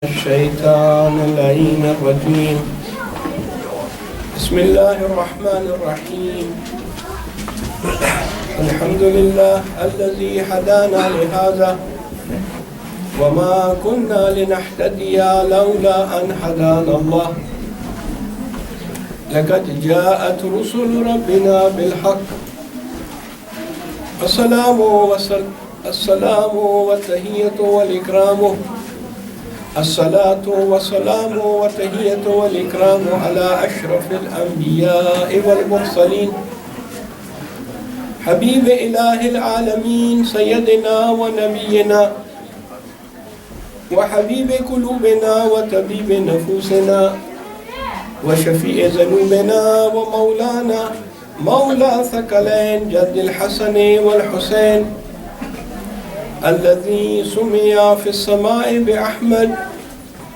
الشيطان اللعين الرجيم. بسم الله الرحمن الرحيم. الحمد لله الذي هدانا لهذا وما كنا لنهتدي لولا أن هدانا الله لقد جاءت رسل ربنا بالحق. السلام والتحية والإكرام الصلاة والسلام والتحية والإكرام على أشرف الأنبياء والمرسلين حبيب إله العالمين سيدنا ونبينا وحبيب قلوبنا وطبيب نفوسنا وشفيع ذنوبنا ومولانا مولى ثقلين جد الحسن والحسين الذي سمي في السماء بأحمد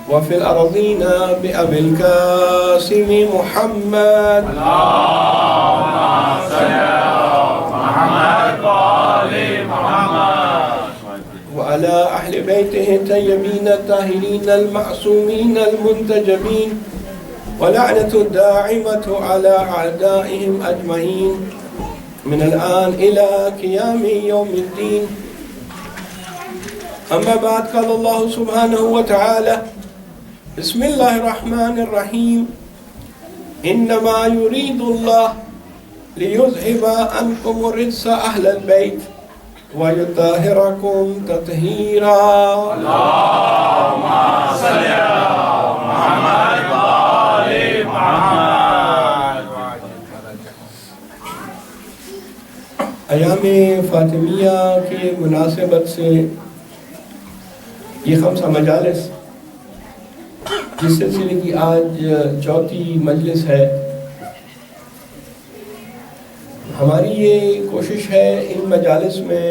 وفي الأرضين بأبي القاسم محمد. اللهم صل على محمد وآل محمد وعلى أهل بيته الطيبين الطاهرين المعصومين المنتجبين ولعنة الداعمة على أعدائهم أجمعين من الآن إلى قيام يوم الدين. أما بعد قال الله سبحانه وتعالى بسم الله الرحمن الرحيم إنما يريد الله ليذهب عنكم الرجس أهل البيت ويطهركم تطهيرا. اللهم صل على محمد وآل محمد. ایام فاطمیہ کی مناسبت سے یہ 5 مجالس جس سلسلے کی آج 4تھی مجلس ہے، ہماری یہ کوشش ہے ان مجالس میں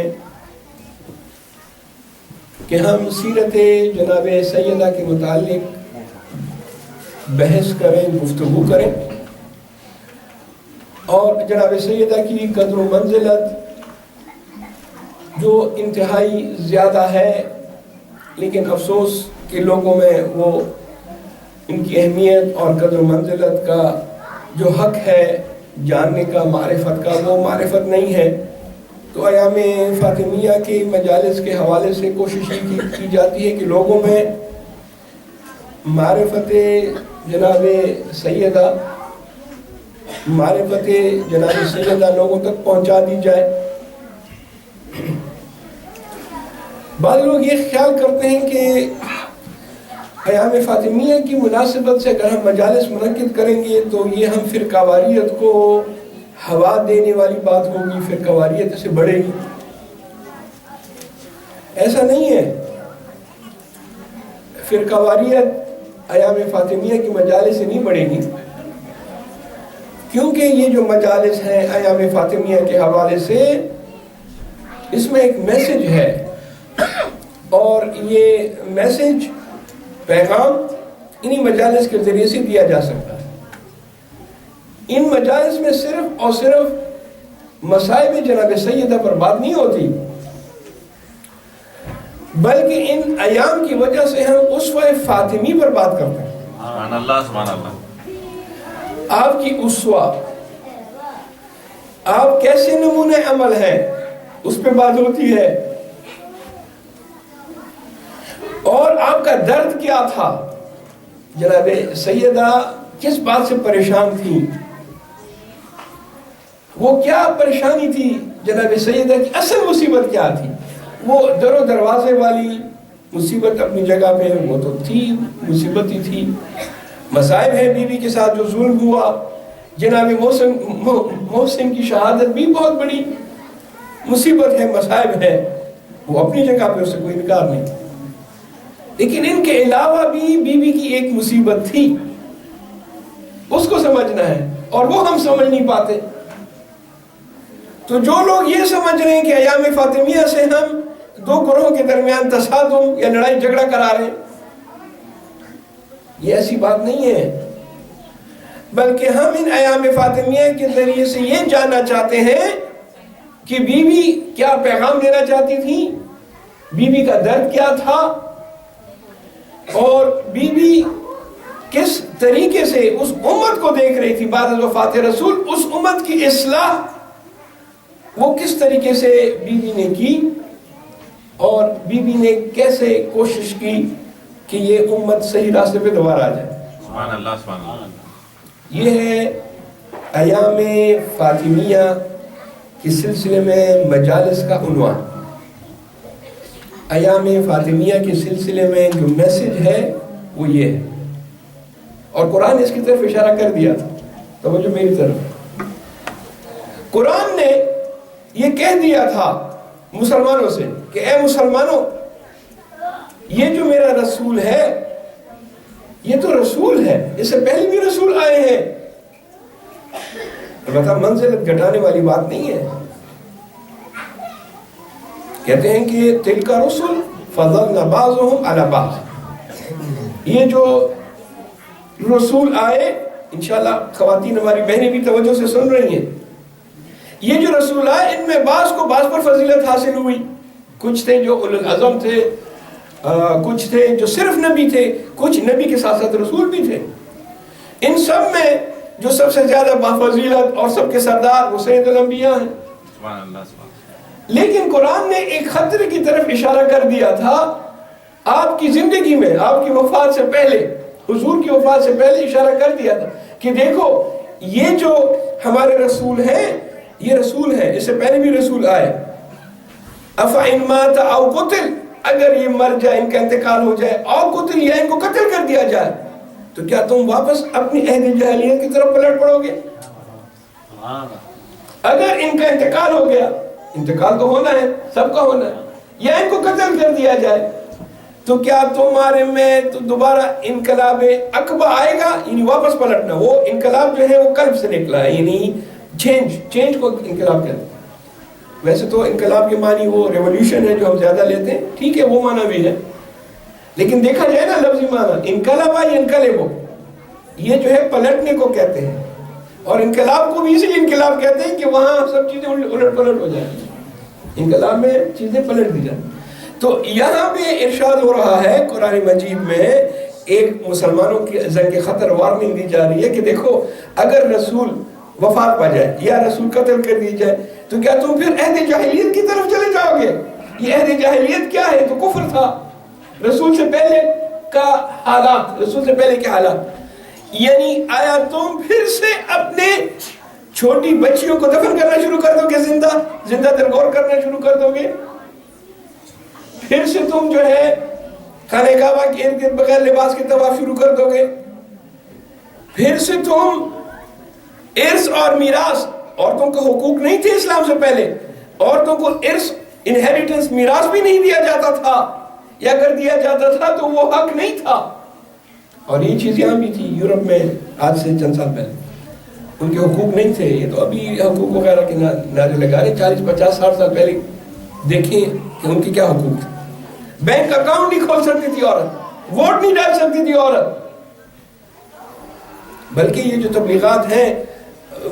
کہ ہم سیرت جناب سیدہ کے متعلق بحث کریں، گفتگو کریں اور جناب سیدہ کی قدر و منزلت جو انتہائی زیادہ ہے، لیکن افسوس کہ لوگوں میں وہ ان کی اہمیت اور قدر و منزلت کا جو حق ہے جاننے کا، معرفت کا، وہ معرفت نہیں ہے. تو ایام فاطمیہ کے مجالس کے حوالے سے کوشش کی جاتی ہے کہ لوگوں میں معرفت جناب سیدہ لوگوں تک پہنچا دی جائے. بعض لوگ یہ خیال کرتے ہیں کہ ایام فاطمیہ کی مناسبت سے اگر ہم مجالس منعقد کریں گے تو یہ ہم فرقہ واریت کو ہوا دینے والی بات ہوگی، فرقہ واریت سے بڑھے گی. ایسا نہیں ہے. فرقہ واریت ایام فاطمیہ کی مجالس سے نہیں بڑھے گی، کیونکہ یہ جو مجالس ہیں ایام فاطمیہ کے حوالے سے اس میں ایک میسج ہے، اور یہ میسج پیغام انہی مجالس کے ذریعے سے دیا جا سکتا ہے. ان مجالس میں صرف اور صرف مصائب جناب سیدہ پر بات نہیں ہوتی، بلکہ ان ایام کی وجہ سے ہم اسوہ فاطمی پر بات کرتے ہیں. سبحان اللہ سبحان اللہ. آپ کی اسوہ، آپ کیسے نمونے عمل ہیں اس پہ بات ہوتی ہے، اور آپ کا درد کیا تھا، جناب سیدہ کس بات سے پریشان تھی، وہ کیا پریشانی تھی، جناب سیدہ کی اصل مصیبت کیا تھی. وہ در و دروازے والی مصیبت اپنی جگہ پہ وہ تو تھی، مصیبت ہی تھی. مصائب ہے بیوی کے ساتھ جو ظلم ہوا، جناب محسن کی شہادت بھی بہت بڑی مصیبت ہے، مصائب ہے، وہ اپنی جگہ پہ، اس سے کوئی انکار نہیں. لیکن ان کے علاوہ بھی بیوی کی ایک مصیبت تھی، اس کو سمجھنا ہے، اور وہ ہم سمجھ نہیں پاتے. تو جو لوگ یہ سمجھ رہے ہیں کہ ایام فاطمیہ سے ہم 2 گروہوں کے درمیان تصادم یا لڑائی جھگڑا کرا رہے ہیں، یہ ایسی بات نہیں ہے، بلکہ ہم ان ایام فاطمیہ کے ذریعے سے یہ جاننا چاہتے ہیں کہ بیوی کیا پیغام دینا چاہتی تھی، بیوی کا درد کیا تھا، اور بی بی کس طریقے سے اس امت کو دیکھ رہی تھی بعد از وفات رسول، اس امت کی اصلاح وہ کس طریقے سے بی بی نے کی، اور بی بی نے کیسے کوشش کی کہ یہ امت صحیح راستے پہ دوبارہ آ جائے۔ سبحان اللہ سبحان اللہ۔ یہ ہے ایام فاطمیہ کے سلسلے میں مجالس کا عنوان۔ ایام فاطمیہ کے سلسلے میں جو میسج ہے وہ یہ ہے، اور قرآن نے اس کی طرف اشارہ کر دیا تھا، توجہ میری طرف۔ قرآن نے یہ کہہ دیا تھا مسلمانوں سے کہ اے مسلمانوں، یہ جو میرا رسول ہے یہ تو رسول ہے، اس سے پہلے بھی رسول آئے ہیں، البتہ منزلت گھٹانے والی بات نہیں ہے۔ کہتے ہیں کہ تلک رسل فضلنا بعضهم علی بعض، یہ جو رسول آئے، انشاءاللہ خواتین ہماری بہنیں بھی توجہ سے سن رہی ہیں، یہ جو رسول آئے ان میں بعض کو بعض پر فضیلت حاصل ہوئی، کچھ تھے جو اولو العزم تھے، کچھ تھے جو صرف نبی تھے، کچھ نبی کے ساتھ ساتھ رسول بھی تھے۔ ان سب میں جو سب سے زیادہ بافضیلت اور سب کے سردار وہ سید الانبیاء ہیں۔ سبحان اللہ سبحان اللہ۔ لیکن قرآن نے ایک خطرے کی طرف اشارہ کر دیا تھا آپ کی زندگی میں، آپ کی وفات سے پہلے، حضور کی وفات سے پہلے اشارہ کر دیا تھا کہ دیکھو یہ جو ہمارے رسول ہیں یہ رسول ہیں، اس سے پہلے بھی رسول آئے۔ افَإِن مَاتَ أَوْ قُتِلَ، اگر یہ مر جائے، ان کا انتقال ہو جائے، اور قتل یا ان کو قتل کر دیا جائے، تو کیا تم واپس اپنی عہد جاہلیت کی طرف پلٹ پڑو گے؟ اگر ان کا انتقال ہو گیا، انتقال تو ہونا ہے، سب کا ہونا ہے، یا ان کو قتل کر دیا جائے، تو کیا تمہارے میں تو دوبارہ انقلاب اکبر آئے گا، یعنی واپس پلٹنا۔ وہ انقلاب جو ہے وہ قلب سے نکلا ہے، یعنی چینج کو انقلاب کہتے ہیں۔ ویسے تو انقلاب کے معنی وہ ریولوشن ہے جو ہم زیادہ لیتے ہیں، ٹھیک ہے وہ معنی بھی ہے، لیکن دیکھا جائے نا لفظی معنی انقلاب ینقلب، یہ جو ہے پلٹنے کو کہتے ہیں، اور انقلاب کو بھی اسی لیے انقلاب کہتے ہیں کہ وہاں سب چیزیں الٹ پلٹ ہو جائیں، انقلاب میں چیزیں پلٹ دی جائیں۔ تو یہاں پہ ارشاد ہو رہا ہے قرآن مجید میں، ایک مسلمانوں کی زنگ خطر وارننگ دی جا رہی ہے کہ دیکھو اگر رسول وفات پا جائے یا رسول قتل کر دی جائے تو کیا تم پھر عہد جاہلیت کی طرف چلے جاؤ گے؟ یہ عہد جاہلیت کیا ہے؟ تو کفر تھا، رسول سے پہلے کا حالات، رسول سے پہلے کے حالات، یعنی آیا تم پھر سے اپنے چھوٹی بچیوں کو دفن کرنا شروع کر دو گے، زندہ درگور کرنا شروع کر دو گے؟ پھر سے تم جو ہے خانہ کعبہ کے ارد گرد بغیر لباس کے طواف شروع کر دو گے؟ پھر سے تم ارث اور میراث، عورتوں کو حقوق نہیں تھے اسلام سے پہلے، عورتوں کو ارث انہیریٹنس میراث بھی نہیں دیا جاتا تھا، یا اگر دیا جاتا تھا تو وہ حق نہیں تھا، اور یہ چیز یہاں بھی تھی یورپ میں آج سے چند سال پہلے ان کے حقوق نہیں تھے۔ یہ تو ابھی حقوق وغیرہ کے نعرے لگا رہے، 40-50 سال پہلے دیکھیں کہ ان کے کیا حقوق تھے۔ بینک اکاؤنٹ نہیں کھول سکتی تھی عورت، ووٹ نہیں ڈال سکتی تھی عورت، بلکہ یہ جو تبلیغات ہیں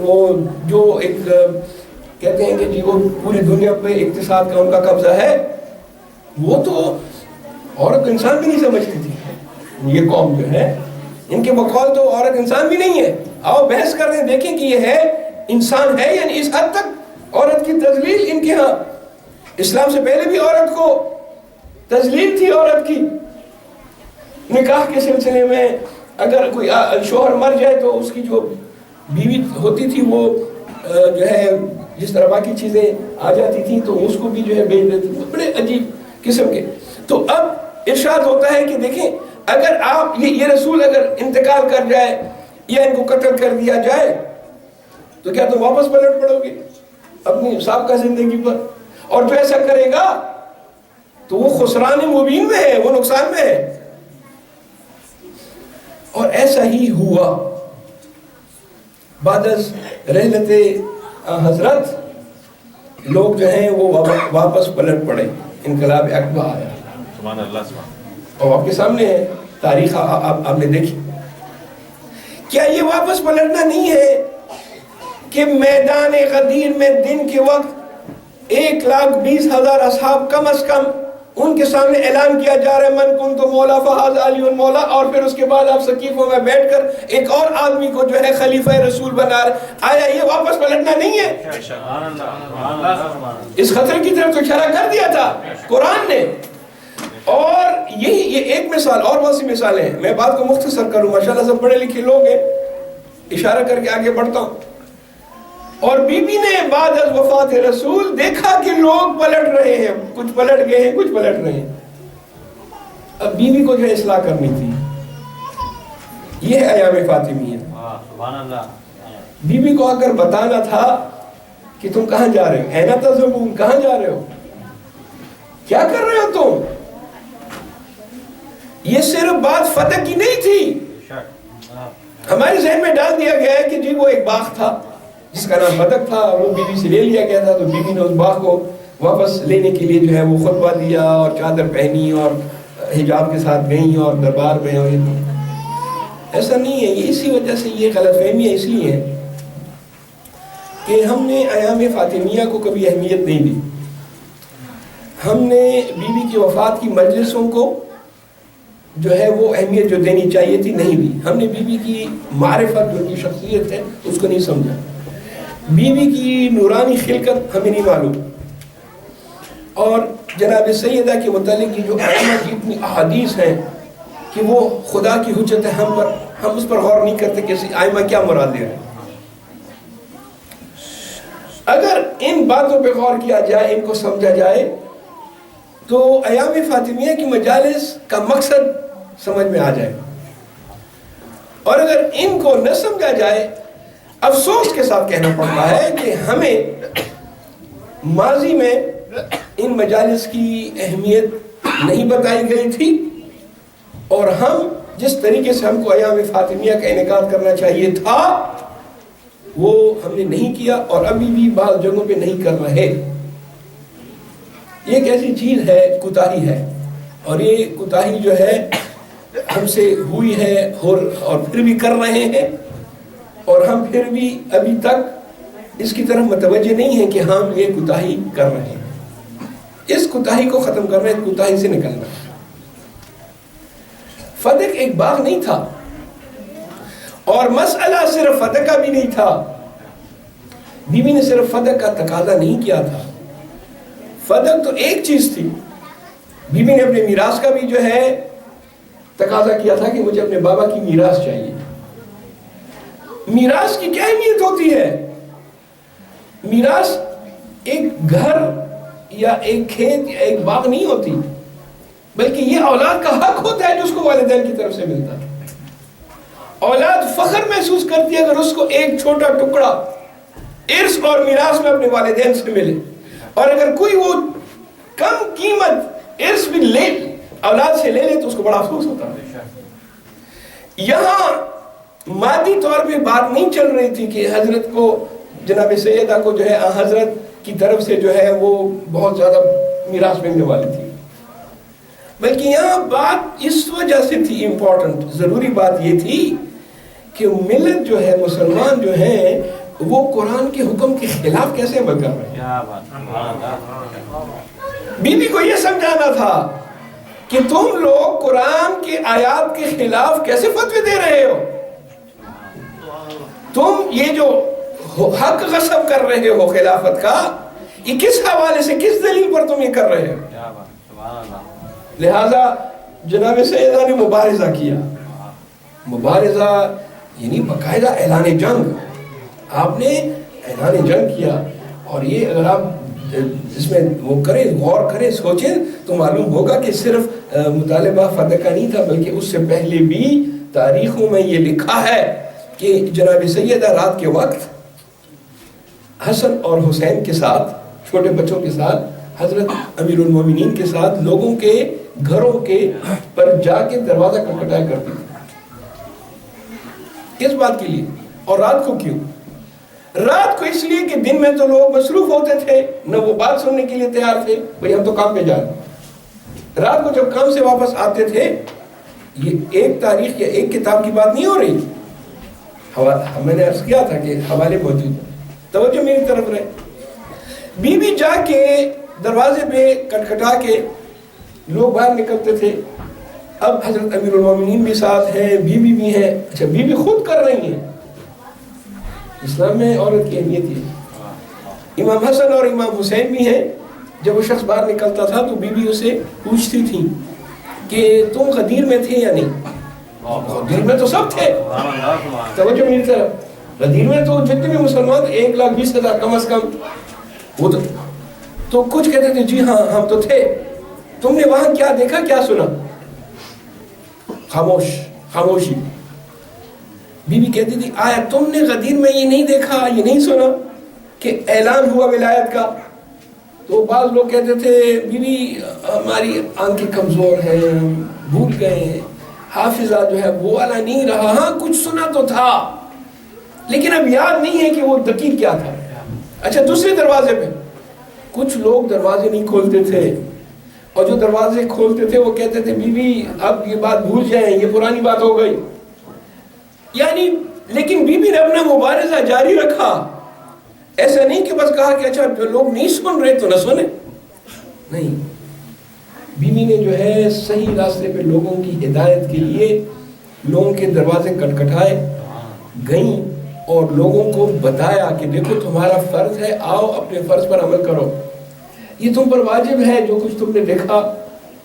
وہ جو ایک کہتے ہیں کہ جی وہ پوری دنیا پہ اقتصاد کا ان کا قبضہ ہے، وہ تو عورت انسان بھی نہیں سمجھتی تھی۔ یہ قوم جو ہے ان کے بقول تو عورت انسان بھی نہیں ہے، آؤ بحث کر رہے ہیں، دیکھیں کہ یہ ہے انسان ہے، یعنی اس حد تک عورت کی تذلیل ان کے ہاں۔ اسلام سے پہلے بھی عورت کو تذلیل تھی، عورت کی نکاح کے سلسلے میں اگر کوئی شوہر مر جائے تو اس کی جو بیوی ہوتی تھی وہ جو ہے جس طرح باقی چیزیں آ جاتی تھیں تو اس کو بھی جو ہے بیچ دیتی تھی، بڑے عجیب قسم کے۔ تو اب ارشاد ہوتا ہے کہ دیکھیں اگر آپ یہ رسول اگر انتقال کر جائے یا ان کو قتل کر دیا جائے تو کیا تم واپس پلٹ پڑو گے اپنی سابقہ زندگی پر؟ اور جو ایسا کرے گا تو وہ خسران مبین میں ہے، وہ نقصان میں ہے۔ اور ایسا ہی ہوا، بعد از رحلت حضرت لوگ جو ہیں وہ واپس پلٹ پڑے، انقلاب اکبر آیا۔ سبحان اللہ سبحان اللہ۔ اور آپ کے سامنے ہے تاریخ، آپ نے دیکھی۔ کیا یہ واپس پلٹنا نہیں ہے کہ میدان غدیر میں دن کے وقت 1,20,000 اصحاب کم از کم ان کے سامنے اعلان کیا جا رہا ہے من کنت مولا فہذا علی مولا، اور پھر اس کے بعد آپ سقیفوں میں بیٹھ کر ایک اور آدمی کو جو ہے خلیفہ رسول بنا رہے. آیا یہ واپس پلٹنا نہیں ہے؟ اس خطرے کی طرف تو اشارہ کر دیا تھا قرآن نے. اور یہ ایک مثال، اور بہت سی مثالیں ہیں. میں بات کو مختصر کروں، ماشاءاللہ سب پڑھے لکھے لوگ ہیں، اشارہ کر کے آگے بڑھتا ہوں. اور بی بی نے بعد از وفات رسول دیکھا کہ لوگ پلٹ رہے ہیں، کچھ پلٹ گئے ہیں، کچھ پلٹ رہے ہیں. اب بی بی کو جو ہے اصلاح کرنی تھی. یہ ہے ایام فاطمیہ. بی بی کو اگر بتانا تھا کہ تم کہاں جا رہے ہو، اینا تذهبون، کہاں جا رہے ہو، کیا کر رہے ہو تم. یہ صرف بات فتح کی نہیں تھی. ہمارے ذہن میں ڈال دیا گیا ہے کہ جی وہ ایک باغ تھا جس کا نام بدک تھا، وہ بی بی سے لے لیا گیا تھا، تو بی بی نے اس باغ کو واپس لینے کے لیے جو ہے وہ خطبہ دیا اور چادر پہنی اور حجاب کے ساتھ گئیں اور دربار میں. اور ایسا نہیں ہے. یہ اسی وجہ سے یہ غلط فہمیاں اس لیے ہیں کہ ہم نے ایام فاطمیہ کو کبھی اہمیت نہیں دی. ہم نے بی بی کی وفات کی مجلسوں کو جو ہے وہ اہمیت جو دینی چاہیے تھی نہیں دی. ہم نے بی بی کی معرفت جو کی شخصیت ہے اس کو نہیں سمجھا. بی بی کی نورانی خلقت ہمیں نہیں معلوم. اور جناب سیدہ کے متعلق جو ائمہ کی اتنی احادیث ہیں کہ وہ خدا کی حجت ہے ہم پر، ہم اس پر غور نہیں کرتے کہ ائمہ کیا مراد دے رہے ہیں. اگر ان باتوں پہ غور کیا جائے، ان کو سمجھا جائے، تو ایام فاطمیہ کی مجالس کا مقصد سمجھ میں آ جائے. اور اگر ان کو نہ سمجھا جائے، افسوس کے ساتھ کہنا پڑتا ہے کہ ہمیں ماضی میں ان مجالس کی اہمیت نہیں بتائی گئی تھی، اور ہم جس طریقے سے ہم کو ایام فاطمیہ کا انعقاد کرنا چاہیے تھا وہ ہم نے نہیں کیا، اور ابھی بھی بعض جگہوں پہ نہیں کر رہے. یہ ایک ایسی چیز ہے، کوتاہی ہے، اور یہ کوتاہی جو ہے ہم سے ہوئی ہے اور پھر بھی کر رہے ہیں، اور ہم پھر بھی ابھی تک اس کی طرف متوجہ نہیں ہیں کہ ہم یہ کوتاہی کر رہے ہیں. اس کوتاہی کو ختم کرنا ہے، کوتاہی سے نکلنا ہے. فتح ایک باغ نہیں تھا، اور مسئلہ صرف فتح کا بھی نہیں تھا. بی بی نے صرف فتح کا تقاضا نہیں کیا تھا. فتح تو ایک چیز تھی، بی بی نے اپنے میراث کا بھی جو ہے تقاضا کیا تھا کہ مجھے اپنے بابا کی میراث چاہیے. میراث کی کیا اہمیت ہوتی ہے؟ میراث ایک گھر یا ایک کھیت یا ایک باغ نہیں ہوتی، بلکہ یہ اولاد کا حق ہوتا ہے جو اس کو والدین کی طرف سے ملتا ہے. اولاد فخر محسوس کرتی ہے اگر اس کو ایک چھوٹا ٹکڑا ارث اور میراث میں اپنے والدین سے ملے، اور اگر کوئی وہ کم قیمت ارث بھی لے اولاد سے لے لے تو اس کو بڑا افسوس ہوتا ہے. یہاں مادی طور پہ بات نہیں چل رہی تھی کہ حضرت کو، جناب سیدہ کو جو ہے حضرت کی طرف سے جو ہے وہ بہت زیادہ میراث ملنے والی تھی، بلکہ یہاں بات اس وجہ سے تھی امپورٹنٹ، ضروری بات یہ تھی کہ ملت جو ہے، مسلمان جو ہیں، وہ قرآن کے حکم کے خلاف کیسے عمل کر رہے ہیں. بی بی کو یہ سمجھانا تھا کہ تم لوگ قرآن کے آیات کے خلاف کیسے فتوے دے رہے ہو. تم یہ جو حق غصب کر رہے ہو خلافت کا، یہ کس حوالے سے، کس دلیل پر تم یہ کر رہے ہو. لہذا جناب سیدہ نے مبارزہ کیا. مبارزہ یعنی باقاعدہ اعلان جنگ. آپ نے اعلان جنگ کیا، اور یہ اگر آپ اس میں وہ کریں، غور کریں، سوچیں تو معلوم ہوگا کہ صرف مطالبہ فتح کا نہیں تھا، بلکہ اس سے پہلے بھی تاریخوں میں یہ لکھا ہے کہ جناب سیدہ رات کے وقت حسن اور حسین کے ساتھ، چھوٹے بچوں کے ساتھ، حضرت امیر المومنین کے ساتھ لوگوں کے گھروں کے پر جا کے دروازہ کھٹکھٹایا کرتی تھی. کس بات کے لیے؟ اور رات کو کیوں؟ رات کو اس لیے کہ دن میں تو لوگ مصروف ہوتے تھے، نہ وہ بات سننے کے لیے تیار تھے، بھئی ہم تو کام پہ جا رہے ہیں. رات کو جب کام سے واپس آتے تھے، یہ ایک تاریخ یا ایک کتاب کی بات نہیں ہو رہی. میں نے عرض کیا تھا کہ حوالے موجود ہیں، توجہ میری طرف رہے. بی بی جا کے دروازے پہ کٹکھٹا کے لوگ باہر نکلتے تھے. اب حضرت امیر المومنین بھی ساتھ ہیں, بیوی بھی ہیں. اچھا بیوی خود کر رہی ہیں. اسلام میں عورت کی اہمیت ہے. امام حسن اور امام حسین بھی ہیں. جب وہ شخص باہر نکلتا تھا تو بیوی اسے پوچھتی تھی کہ تم غدیر میں تھے یا نہیں. غدیر میں تو سب تھے, توجہ میری طرف. غدیر میں تو جتنے بھی مسلمان 1,20,000 کم از کم. وہ تو کچھ کہتے تھے جی ہاں ہم تو تھے. تم نے وہاں کیا دیکھا کیا سنا؟ خاموشی. بی بی کہتی تھی آیا تم نے غدیر میں یہ نہیں دیکھا, یہ نہیں سنا کہ اعلان ہوا ولایت کا؟ تو بعض لوگ کہتے تھے بی بی ہماری آنکھیں کمزور ہیں, بھول گئے, حافظہ جو ہے وہ والا نہیں رہا. ہاں کچھ سنا تو تھا لیکن اب یاد نہیں ہے کہ وہ دقیق کیا تھا. اچھا دوسرے دروازے پہ کچھ لوگ دروازے نہیں کھولتے تھے, اور جو دروازے کھولتے تھے وہ کہتے تھے بی بی اب یہ بات بھول جائیں, یہ پرانی بات ہو گئی. یعنی لیکن بی بی نے اپنا مبارزہ جاری رکھا. ایسا نہیں کہ بس کہا کہ اچھا جو لوگ نہیں سن رہے تو نہ سنیں. نہیں, بی بی نے جو ہے صحیح راستے پہ لوگوں کی ہدایت کے لیے لوگوں کے دروازے کٹکھٹائے, گئیں اور لوگوں کو بتایا کہ دیکھو تمہارا فرض ہے, آؤ اپنے فرض پر عمل کرو. یہ تم پر واجب ہے, جو کچھ تم نے دیکھا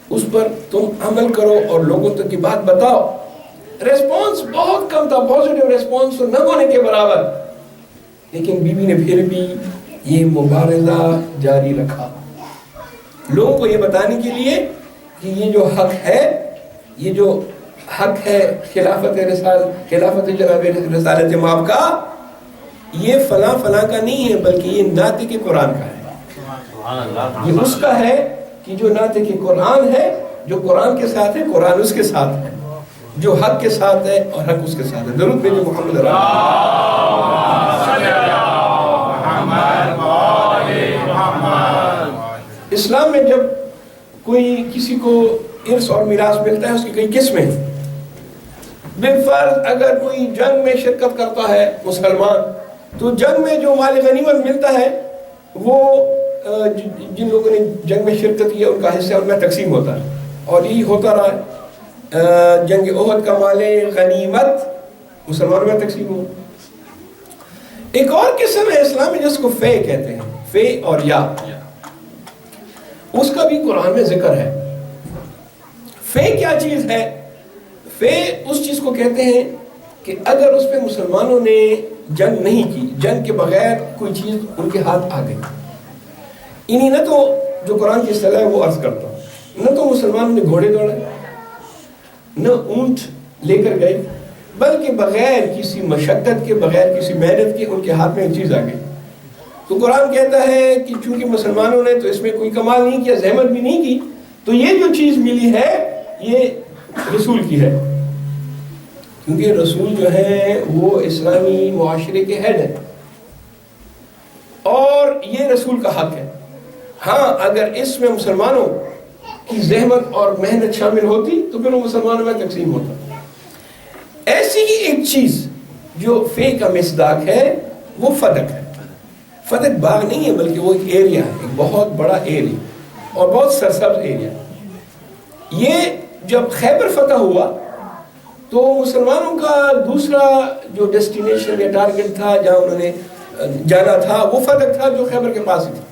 اس پر تم عمل کرو اور لوگوں تک کی بات بتاؤ. ریسپانس بہت کم تھا, پازیٹیو ریسپانس تو نہ ہونے کے برابر. لیکن بی بی نے پھر بھی یہ مبارزہ جاری رکھا لوگوں کو یہ بتانے کے لیے کہ یہ جو حق ہے, یہ جو حق ہے خلافت جناب رسالت مآب کا, یہ فلاں فلاں کا نہیں ہے بلکہ یہ ناطق قرآن کا ہے. یہ اس کا ہے کہ جو ناطق قرآن ہے, جو قرآن کے ساتھ ہے, قرآن اس کے ساتھ ہے, جو حق کے ساتھ ہے اور حق اس کے ساتھ ہے. درود بھیجو محمد اسلام میں جب کوئی کسی کو ارث اور میراث ملتا ہے اس کی کئی قسمیں ہیں. بالفرض اگر کوئی جنگ میں شرکت کرتا ہے مسلمان, تو جنگ میں جو مال غنیمت ملتا ہے وہ جن لوگوں نے جنگ میں شرکت کی ان کا حصہ ان میں تقسیم ہوتا ہے, اور یہی ہوتا رہا ہے. جنگ احد کا مال غنیمت مسلمانوں میں تقسیم ہو. ایک اور قسم ہے اسلام میں جس کو فے کہتے ہیں, فے اور یا, اس کا بھی قرآن میں ذکر ہے. فے کیا چیز ہے؟ فے اس چیز کو کہتے ہیں کہ اگر اس پہ مسلمانوں نے جنگ نہیں کی, جنگ کے بغیر کوئی چیز ان کے ہاتھ آ گئی. انہیں نہ تو جو قرآن کی اصطلاح ہے وہ عرض کرتا ہوں, نہ تو مسلمانوں نے گھوڑے دوڑے, نہ اونٹ لے کر گئے, بلکہ بغیر کسی مشقت کے, بغیر کسی محنت کے ان کے ہاتھ میں ایک چیز آ گئی. تو قرآن کہتا ہے کہ چونکہ مسلمانوں نے تو اس میں کوئی کمال نہیں کیا, زحمت بھی نہیں کی, تو یہ جو چیز ملی ہے یہ رسول کی ہے. کیونکہ رسول جو ہے وہ اسلامی معاشرے کے ہیڈ ہے اور یہ رسول کا حق ہے. ہاں اگر اس میں مسلمانوں کی زحمت اور محنت شامل ہوتی تو پھر وہ مسلمانوں میں تقسیم ہوتا. ایسی ہی ایک چیز جو فے کا مصداق ہے وہ فدق ہے. فدق باغ نہیں ہے بلکہ وہ ایک ایریا ہے, ایک بہت بڑا ایریا اور بہت سرسبز ایریا. یہ جب خیبر فتح ہوا تو مسلمانوں کا دوسرا جو ڈیسٹینیشن یا ٹارگٹ تھا جہاں انہوں نے جانا تھا وہ فدق تھا جو خیبر کے پاس ہی تھا.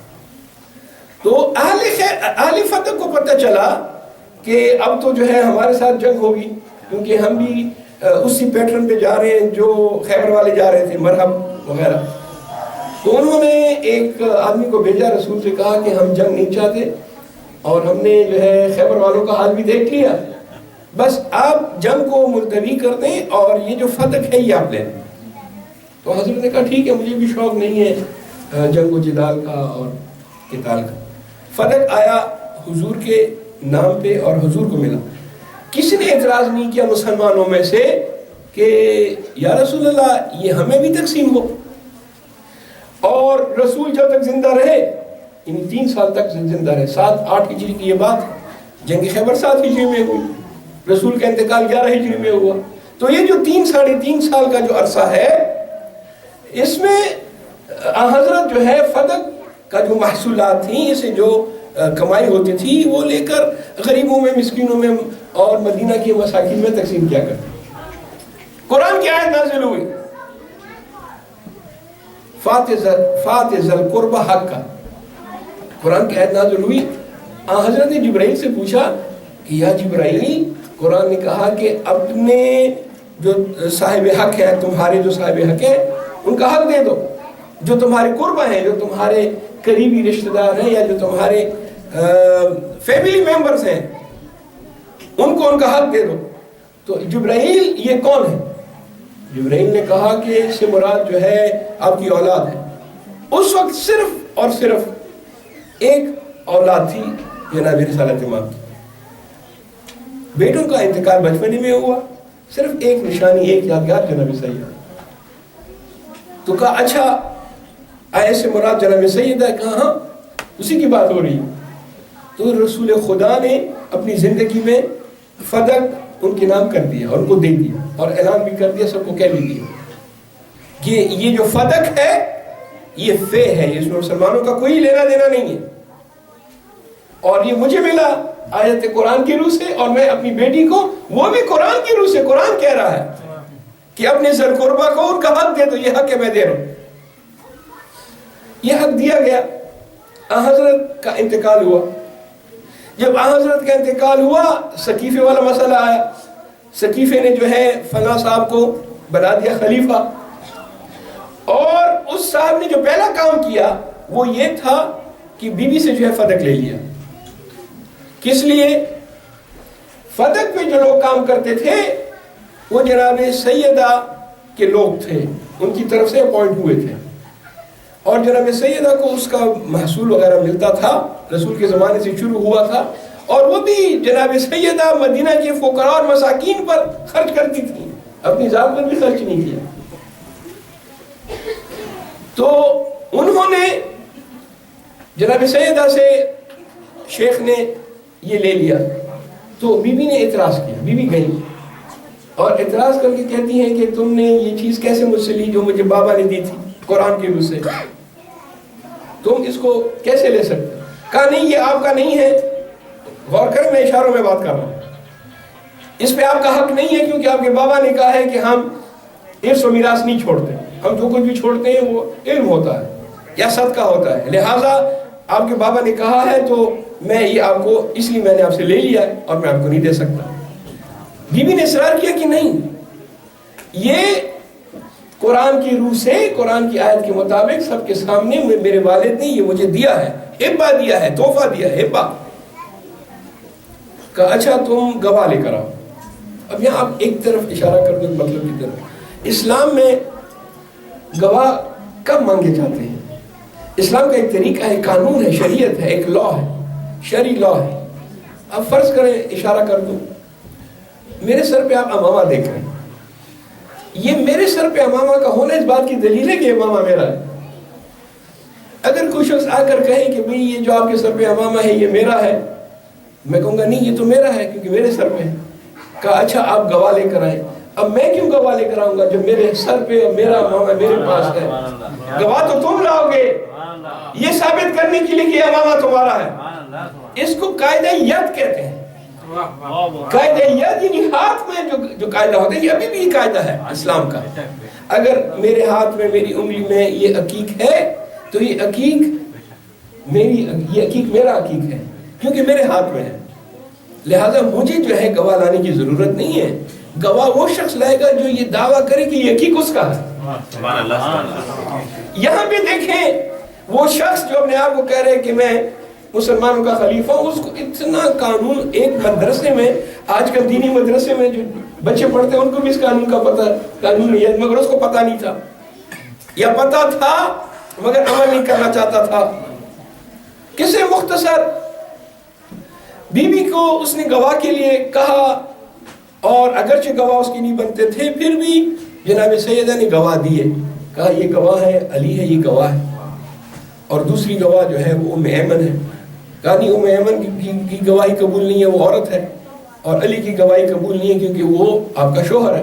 تو اہل فتح کو پتہ چلا کہ اب تو جو ہے ہمارے ساتھ جنگ ہوگی, کیونکہ ہم بھی اسی پیٹرن پہ جا رہے ہیں جو خیبر والے جا رہے تھے, مرحب وغیرہ. تو انہوں نے ایک آدمی کو بھیجا, رسول سے کہا کہ ہم جنگ نہیں چاہتے اور ہم نے جو ہے خیبر والوں کا حال بھی دیکھ لیا, بس آپ جنگ کو ملتوی کر دیں اور یہ جو فتح ہے یہ آپ لیں. تو حضرت نے کہا ٹھیک ہے, مجھے بھی شوق نہیں ہے جنگ و جدال کا اور قتال کا. فتح آیا حضور کے نام پہ اور حضور کو ملا. کسی نے اعتراض نہیں کیا مسلمانوں میں سے کہ یا رسول اللہ یہ ہمیں بھی تقسیم ہو. اور رسول جب تک زندہ رہے, یعنی 3 سال تک زندہ رہے, 7-8 ہجری کی یہ بات, جنگ خیبر 7 ہجری میں ہوئی, رسول کا انتقال 11 ہجری میں ہوا. تو یہ جو 3-3.5 سال کا جو عرصہ ہے اس میں حضرت جو ہے فتح کا جو محصولات تھیں, اسے جو کمائی ہوتی تھی وہ لے کر غریبوں میں، مسکینوں میں اور مدینہ کے مساکین میں تقسیم کیا کرتے۔ قرآن کی آیت نازل ہوئی فَاتِ ذَا الْقُرْبَ حَقَّ، قرآن کی آیت نازل ہوئی۔ حضرت جبرائیل سے پوچھا کہ یا جبرائیل، قرآن نے کہا کہ اپنے جو صاحب حق ہیں، تمہارے جو صاحب حق ہیں ان کا حق دے دو، جو تمہارے قربہ ہیں، جو تمہارے قریبی رشتہ دار ہیں یا جو تمہارے فیملی ممبرز ہیں ان کو ان کا حق دے دو۔ تو جبرائیل یہ کون ہے؟ جبرائیل نے کہا کہ اس سے مراد جو ہے آپ کی اولاد ہے۔ اس وقت صرف اور صرف ایک اولاد تھی جناب رسالت امام کی، بیٹوں کا انتقال بچپنے میں ہوا، صرف ایک نشانی، ایک یادگار جناب سید۔ تو کہا اچھا آئے سے مراد جناب سید ہے؟ کہا ہاں اسی کی بات ہو رہی ہے۔ تو رسول خدا نے اپنی زندگی میں فدق ان کے نام کر دیا اور ان کو دے دیا اور اعلان بھی کر دیا، سب کو کہہ بھی دیا یہ جو فدق ہے یہ فے ہے، اس میں مسلمانوں کا کوئی لینا دینا نہیں ہے، اور یہ مجھے ملا آیت قرآن کی روح سے، اور میں اپنی بیٹی کو وہ بھی قرآن کی روح سے، قرآن کہہ رہا ہے کہ اپنے ذل قربہ کو ان کا حق دے دو، یہ حق ہے میں دے رہا ہوں۔ یہ حق دیا گیا۔ حضرت کا انتقال ہوا۔ جب حضرت کا انتقال ہوا سقیفے والا مسئلہ آیا، سقیفے نے جو ہے فلاں صاحب کو بنا دیا خلیفہ، اور اس صاحب نے جو پہلا کام کیا وہ یہ تھا کہ بی بی سے جو ہے فدق لے لیا۔ کس لیے؟ فدق میں جو لوگ کام کرتے تھے وہ جناب سیدہ کے لوگ تھے، ان کی طرف سے اپوائنٹ ہوئے تھے، اور جناب سیدہ کو اس کا محصول وغیرہ ملتا تھا، رسول کے زمانے سے شروع ہوا تھا، اور وہ بھی جناب سیدہ مدینہ کے فقراء اور مساکین پر خرچ کرتی تھی، اپنی ذات پر بھی خرچ نہیں کیا۔ تو انہوں نے جناب سیدہ سے شیخ نے یہ لے لیا، تو بی بی نے اعتراض کیا، بی بی گئی اور اعتراض کر کے کہتی ہیں کہ تم نے یہ چیز کیسے مجھ سے لی جو مجھے بابا نے دی تھی قرآن کی روح سے، تم اس کو کیسے لے سکتے؟ کہا نہیں یہ آپ کا نہیں ہے، غور کریں میں اشاروں میں بات کر رہا ہوں، اس پہ آپ کا حق نہیں ہے، کیونکہ آپ کے بابا نے کہا ہے کہ ہم ارث و میراث نہیں چھوڑتے، ہم جو کچھ بھی چھوڑتے ہیں وہ علم ہوتا ہے یا صدقہ ہوتا ہے، لہٰذا آپ کے بابا نے کہا ہے تو میں یہ آپ کو اس لیے میں نے آپ سے لے لیا ہے اور میں آپ کو نہیں دے سکتا۔ بی بی نے اصرار کیا کہ نہیں، یہ قرآن کی روح سے، قرآن کی آیت کے مطابق سب کے سامنے میرے والد نے یہ مجھے دیا ہے، ہبہ دیا ہے، تحفہ دیا ہے، ہبہ۔ کہا اچھا تم گواہ لے کر آؤ۔ اب یہاں آپ ایک طرف اشارہ کر دو مطلب کی طرف، اسلام میں گواہ کب مانگے جاتے ہیں؟ اسلام کا ایک طریقہ ہے، قانون ہے، شریعت ہے، ایک لا ہے، شرعی لا ہے۔ اب فرض کریں اشارہ کر دوں، میرے سر پہ آپ امامہ دیکھ رہے ہیں، یہ میرے سر پہ امامہ کا ہونا اس بات کی دلیل ہے کہ امامہ میرا ہے۔ اگر کوئی شخص آ کر کہے کہ بھئی یہ جو آپ کے سر پہ امامہ ہے یہ میرا ہے، میں کہوں گا نہیں یہ تو میرا ہے کیونکہ میرے سر پہ ہے۔ کہا اچھا آپ گواہ لے کر آئیں۔ اب میں کیوں گواہ لے کر آؤں گا جب میرے سر پہ میرا امامہ میرے پاس ہے؟ گواہ تو تم لاؤ گے یہ ثابت کرنے کے لیے کہ امامہ تمہارا ہے۔ اس کو قاعدہ ید کہتے ہیں۔ قاعدہ ید یعنی ہاتھ میں جو قاعدہ ہوتا ہے، یہ ابھی بھی قاعدہ ہے اسلام کا۔ اگر میرے ہاتھ میں، میری انگلی میں یہ عقیق ہے تو یہ عقیق میرا عقیق ہے کیونکہ میرے ہاتھ میں ہے، لہذا مجھے جو ہے گواہ لانے کی ضرورت نہیں ہے۔ گواہ وہ شخص لائے گا جو یہ دعویٰ کرے کہ یہ عقیق اس کا ہے۔ یہاں پہ دیکھیں وہ شخص جو اپنے آپ کو کہہ رہے کہ میں مسلمانوں کا خلیفہ ہوں، اس کو اتنا قانون، ایک مدرسے میں، آج کل دینی مدرسے میں جو بچے پڑھتے ہیں ان کو بھی اس قانون کا پتہ، قانون نہیں ہے، مگر اس کو پتہ نہیں تھا، یا پتہ تھا مگر عمل نہیں کرنا چاہتا تھا۔ کسے مختصر بی بی کو اس نے گواہ کے لیے کہا، اور اگرچہ گواہ اس کی نہیں بنتے تھے پھر بھی جناب سیدہ نے گواہ دیے، کہا یہ گواہ ہے، علی ہے یہ گواہ ہے، اور دوسری گواہ جو ہے وہ ام ایمن ہے۔ کہا نہیں ام ایمن کی گواہی قبول نہیں ہے، وہ عورت ہے، اور علی کی گواہی قبول نہیں ہے کیونکہ وہ آپ کا شوہر ہے۔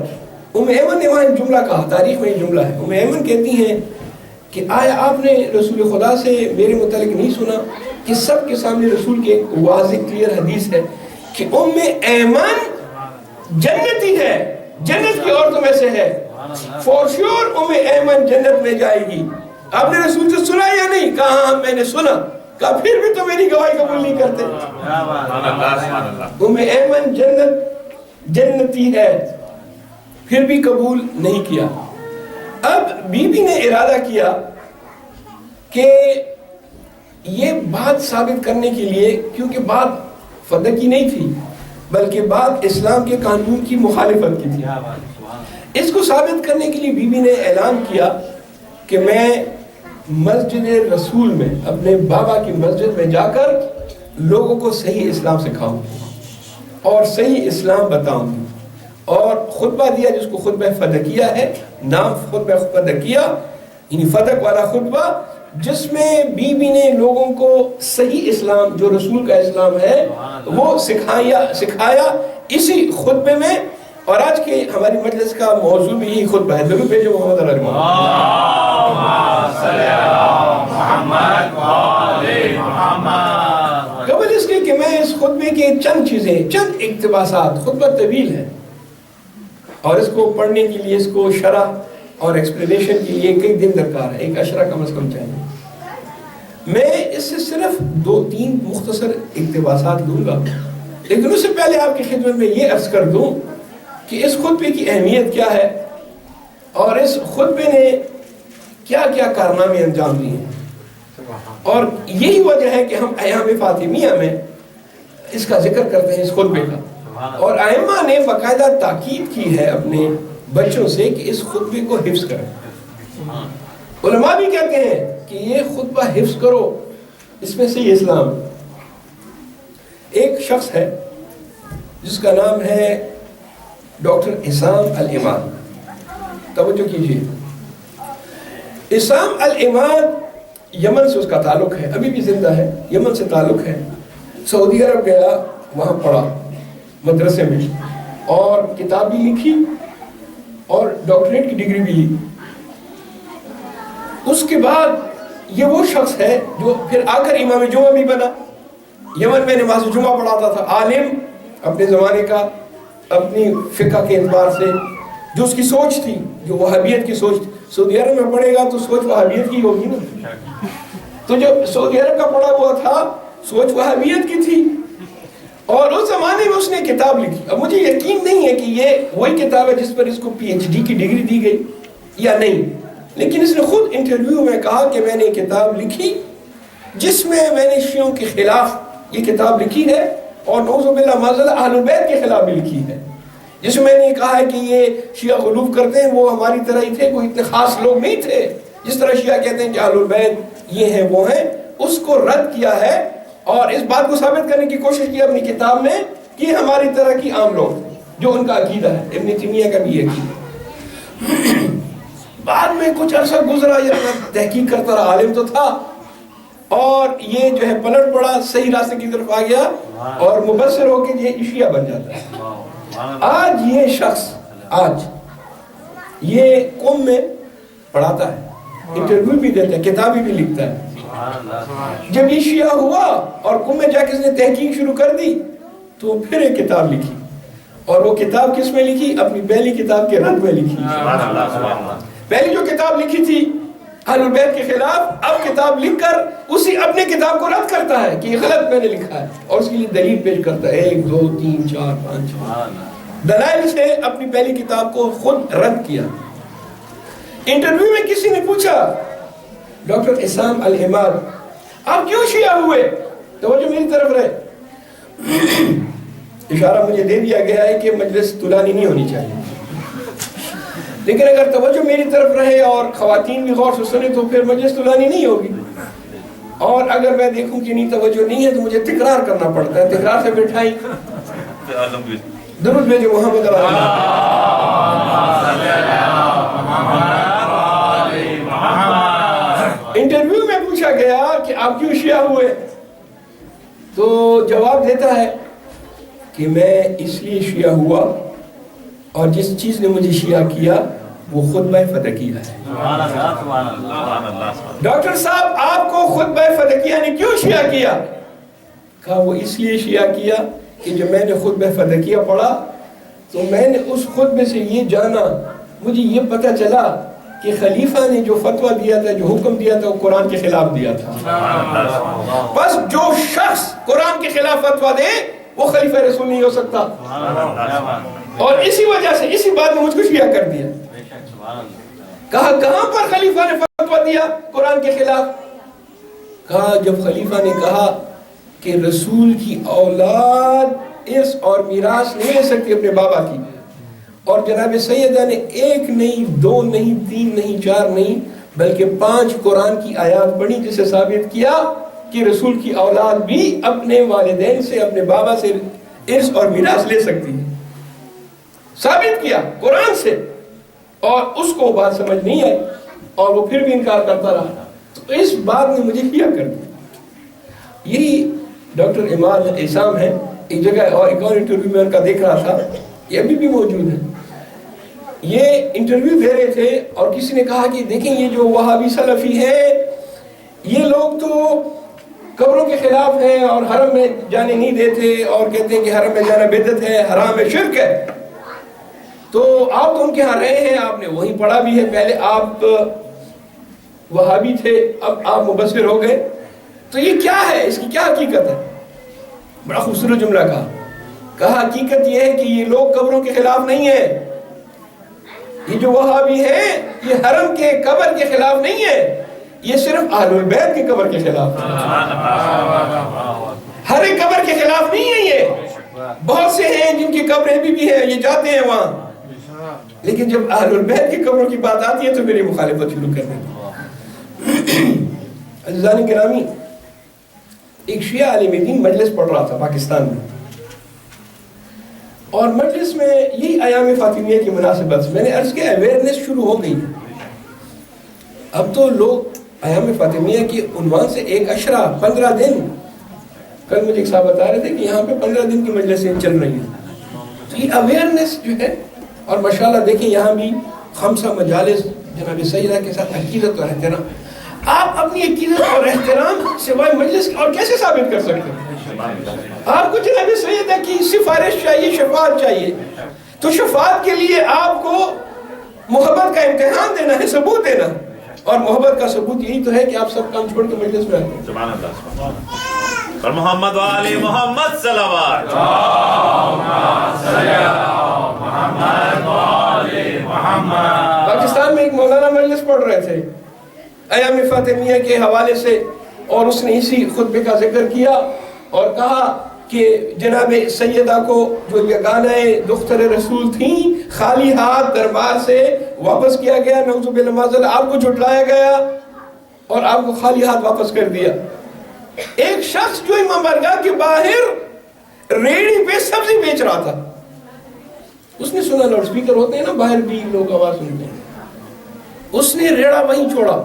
ام ایمن نے وہاں ایک جملہ کہا، تاریخ میں یہ جملہ ہے، ام ایمن کہتی ہیں کہ آیا آپ نے رسول خدا سے میرے متعلق نہیں سنا کہ سب کے سامنے رسول کے واضح کلیئر حدیث ہے کہ ام ایمن جنتی ہے، جنت کی عورتوں میں سے ہے، فور شیور ام ایمن جنت میں جائے گی۔ آپ نے رسول سے سنا یا نہیں؟ کہا ہاں میں نے سنا۔ کہا پھر بھی تو میری گواہی قبول نہیں کرتے۔ ام ایمن جنتی ہے، پھر بھی قبول نہیں کیا۔ اب بی بی نے ارادہ کیا کہ یہ بات ثابت کرنے کے لیے، کیونکہ بات فتح کی نہیں تھی بلکہ بات اسلام کے قانون کی مخالفت کی تھی، اس کو ثابت کرنے کے لیے بی بی نے اعلان کیا کہ میں مسجد رسول میں، اپنے بابا کی مسجد میں جا کر لوگوں کو صحیح اسلام سکھاؤں اور صحیح اسلام بتاؤں گی۔ اور خطبہ دیا جس کو خطبہ فدقیہ ہے، نام خطبہ فدقیہ یعنی فتح والا خطبہ، جس میں بی بی نے لوگوں کو صحیح اسلام جو رسول کا اسلام ہے وہ سکھایا اسی خطبے میں۔ اور آج کے ہماری مجلس کا موضوع بھی یہی خطبہ ہے۔ درود بھیجو محمد علیہ محمد۔ قبل اس کے کہ میں اس خطبے کے چند اقتباسات، خطبہ طویل ہے اور اس کو پڑھنے کے لیے، اس کو شرح اور ایکسپلینیشن کے لیے کئی دن درکار ہے، ایک عشرہ کم از کم چاہیے۔ میں اس سے صرف 2-3 مختصر اقتباسات لوں گا، لیکن اس سے پہلے آپ کی خدمت میں یہ عرض کر دوں کہ اس خطبے کی اہمیت کیا ہے اور اس خطبے نے کیا کیا کارنامے انجام دیے ہیں، اور یہی وجہ ہے کہ ہم ایام فاطمیہ میں اس کا ذکر کرتے ہیں اس خطبے کا۔ اور ائمہ نے باقاعدہ تاکید کی ہے اپنے بچوں سے کہ اس خطبے کو حفظ کریں۔ علماء بھی کہتے ہیں کہ یہ خطبہ حفظ کرو، اس میں صحیح اسلام۔ ایک شخص ہے جس کا نام ہے ڈاکٹر عصام العماد، توجہ کیجیے۔ عصام العماد یمن سے اس کا تعلق ہے، ابھی بھی زندہ ہے، یمن سے تعلق ہے۔ سعودی عرب گیا، وہاں پڑھا مدرسے میں، اور کتاب بھی لکھی اور ڈاکٹریٹ کی ڈگری بھی لی۔ اس کے بعد یہ وہ شخص ہے جو پھر آ کر امام جمعہ بھی بنا، یمن میں نماز جمعہ پڑھاتا تھا، عالم اپنے زمانے کا، اپنی فقہ کے اعتبار سے جو اس کی سوچ تھی، جو وہابیت کی سوچ تھی۔ سعودی عرب میں پڑھے گا تو سوچ وہابیت کی ہوگی نا، تو جو سعودی عرب کا پڑھا ہوا تھا سوچ وہابیت کی تھی، اور اس زمانے میں اس نے کتاب لکھی۔ اب مجھے یقین نہیں ہے کہ یہ وہی کتاب ہے جس پر اس کو پی ایچ ڈی کی ڈگری دی گئی یا نہیں، لیکن اس نے خود انٹرویو میں کہا کہ میں نے کتاب لکھی جس میں نے شیعوں کے خلاف یہ کتاب لکھی ہے، اور نعوذ باللہ معاذ اللہ اہل بیت کے خلاف بھی لکھی ہے، جس میں نے کہا ہے کہ یہ شیعہ غلوف کرتے ہیں، وہ ہماری طرح ہی تھے، کوئی اتنے خاص لوگ نہیں تھے، جس طرح شیعہ کہتے ہیں کہ اہل بیت یہ ہیں وہ ہیں۔ اس کو رد کیا ہے اور اس بات کو ثابت کرنے کی کوشش کی اپنی کتاب میں کہ ہماری طرح کی عام لوگ جو ان کا عقیدہ ہے، ابن تیمیہ کا بھی یہ عقیدہ۔ بعد میں کچھ عرصہ گزرا، یہ تحقیق کرتا رہا، عالم تو تھا، اور یہ جو ہے پلٹ پڑا، صحیح راستے کی طرف آ گیا اور مبصر ہو کے یہ شیعہ بن جاتا ہے۔ آج یہ شخص یہ قوم میں پڑھاتا ہے، انٹرویو بھی دیتا ہے، کتابیں بھی لکھتا ہے۔ جب یہ شیعہ ہوا اور قوم میں جا کے اس نے تحقیق شروع کر دی تو پھر ایک کتاب لکھی، اور وہ کتاب کس میں لکھی؟ اپنی پہلی کتاب کے رد میں لکھی۔ پہلی جو کتاب لکھی تھی اہل بیت کے خلاف، اب کتاب لکھ کر اسی اپنے کتاب کو رد کرتا ہے کہ یہ غلط میں نے لکھا ہے، اور اس کے لیے دلیل پیش کرتا ہے، 1 2 3 4 5 دلائل سے اپنی پہلی کتاب کو خود رد کیا۔ انٹرویو میں کسی نے پوچھا ڈاکٹر عصام العماد آپ کیوں شیعہ ہوئے؟ توجہ میری طرف رہے، اشارہ مجھے دے دیا گیا ہے کہ مجلس طولانی نہیں ہونی چاہیے، لیکن اگر توجہ میری طرف رہے اور خواتین بھی غور سے سنیں تو پھر مجلس طولانی نہیں ہوگی، اور اگر میں دیکھوں کہ نہیں توجہ نہیں ہے تو مجھے تکرار کرنا پڑتا ہے، تکرار سے بٹھائی۔ درود بھیجو محمد انٹرویو میں پوچھا گیا کہ آپ کیوں شیعہ ہوئے؟ تو جواب دیتا ہے کہ میں اس لیے شیعہ ہوا اور جس چیز نے مجھے شیعہ کیا وہ خطبہ فتح کیا ہے۔ ڈاکٹر صاحب آپ کو وہ خطبہ فدقیہ نے کیوں شیعہ کیا؟ کہا وہ اس لیے شیعہ کیا کہ جب میں نے خطبہ فدقیہ پڑھا تو میں نے اس خطبے سے یہ جانا، مجھے یہ پتہ چلا کہ خلیفہ نے جو فتویٰ دیا تھا، جو حکم دیا تھا، وہ قرآن کے خلاف دیا تھا۔ بس جو شخص قرآن کے خلاف فتویٰ دے وہ خلیفہ رسول نہیں ہو سکتا، اور اسی وجہ سے اسی بات نے مجھ کو شیعہ کر دیا۔ کہا کہاں پر خلیفہ نے فتویٰ دیا قرآن کے خلاف؟ کہا جب خلیفہ نے کہا کہ رسول کی اولاد ارث اور میراث نہیں لے سکتی اپنے بابا کی، اور جناب سیدہ نے 1 نہیں 2 نہیں 3 نہیں 4 نہیں بلکہ 5 قرآن کی آیات پڑھی جس سے ثابت کیا کہ رسول کی اولاد بھی اپنے والدین سے، اپنے بابا سے ارث اور میراث لے سکتی ہے، ثابت کیا قرآن سے، اور اس کو بات سمجھ نہیں آئی اور وہ پھر بھی انکار کرتا رہا۔ تو اس بات نے مجھے شیعہ کر دیا۔ یہی ڈاکٹر عماد اعصام ہے، ایک جگہ اور ایک اور انٹرویو میں ان کا دیکھ رہا تھا، یہ ابھی بھی موجود ہے، یہ انٹرویو دے رہے تھے اور کسی نے کہا کہ دیکھیں یہ جو وہابی سلفی ہیں یہ لوگ تو قبروں کے خلاف ہیں اور حرم میں جانے نہیں دیتے اور کہتے ہیں کہ حرم میں جانا بدعت ہے، حرام ہے، شرک ہے۔ تو آپ تو ان کے ہاں رہے ہیں، آپ نے وہیں پڑھا بھی ہے، پہلے آپ وہابی تھے، اب آپ مبصر ہو گئے، تو یہ کیا ہے، اس کی کیا حقیقت ہے؟ بڑا خوبصورت جملہ کہا حقیقت یہ ہے کہ یہ لوگ قبروں کے خلاف نہیں ہیں، یہ جو وہابی ہیں یہ حرم کے قبر کے خلاف نہیں ہے، یہ صرف اہل البیت کی قبر کے خلاف ہے، ہر ایک قبر کے خلاف نہیں ہے۔ یہ بہت سے ہیں جن کی قبریں بھی ہیں، یہ جاتے ہیں وہاں، لیکن جب اہل البیت کی قبروں کی بات آتی ہے تو میری مخالفت شروع کر دیتے ہیں۔ عزیزان گرامی، ایک شیعہ عالم دین مجلس پڑھ رہا تھا پاکستان میں، اور مجلس میں یہی ایام فاطمیہ کی مناسبت سے میں نے عرض کیا اویئرنیس شروع ہو گئی۔ اب تو لوگ ایام فاطمیہ کے عنوان سے ایک عشرہ 15 دن، کل مجھے ایک صاحب بتا رہے تھے کہ یہاں پہ 15 دن کی مجلسیں چل رہی ہیں، تو یہ اویئرنیس جو ہے، اور ماشاءاللہ دیکھیں یہاں بھی خمسہ مجالس جناب سیدہ کے ساتھ عقیدت اور احترام۔ آپ اپنی عقیدت اور احترام سوائے مجلس اور کیسے ثابت کر سکتے ہیں؟ آپ کو جناب سیدہ کی سفارش چاہیے، شفاعت چاہیے، تو شفاعت کے لیے آپ کو محبت کا امتحان دینا ہے، ثبوت دینا، اور محبت کا ثبوت یہی تو ہے کہ آپ سب کام چھوڑ کے مجلس میں آتے ہیں۔ سبحان اللہ، اور محمد وآل محمد صلوات، پاکستان میں ایک مولانا مجلس پڑھ رہے تھے ایام فاطمیہ کے حوالے سے، اور اس نے اسی خطبے کا ذکر کیا اور کہا کہ جناب سیدہ کو جو یگانہ دختر رسول تھیں خالی ہاتھ دربار سے واپس کیا گیا، نعوذ باللہ معاذ آپ کو جھٹلایا گیا اور آپ کو خالی ہاتھ واپس کر دیا۔ ایک شخص جو امام بارگاہ کے باہر ریڑھی پہ سبزی بیچ رہا تھا، اس نے سنا، لاؤڈ سپیکر ہوتے ہیں نا باہر بھی لوگ آواز سنتے ہیں، اس نے ریڑھا وہیں چھوڑا،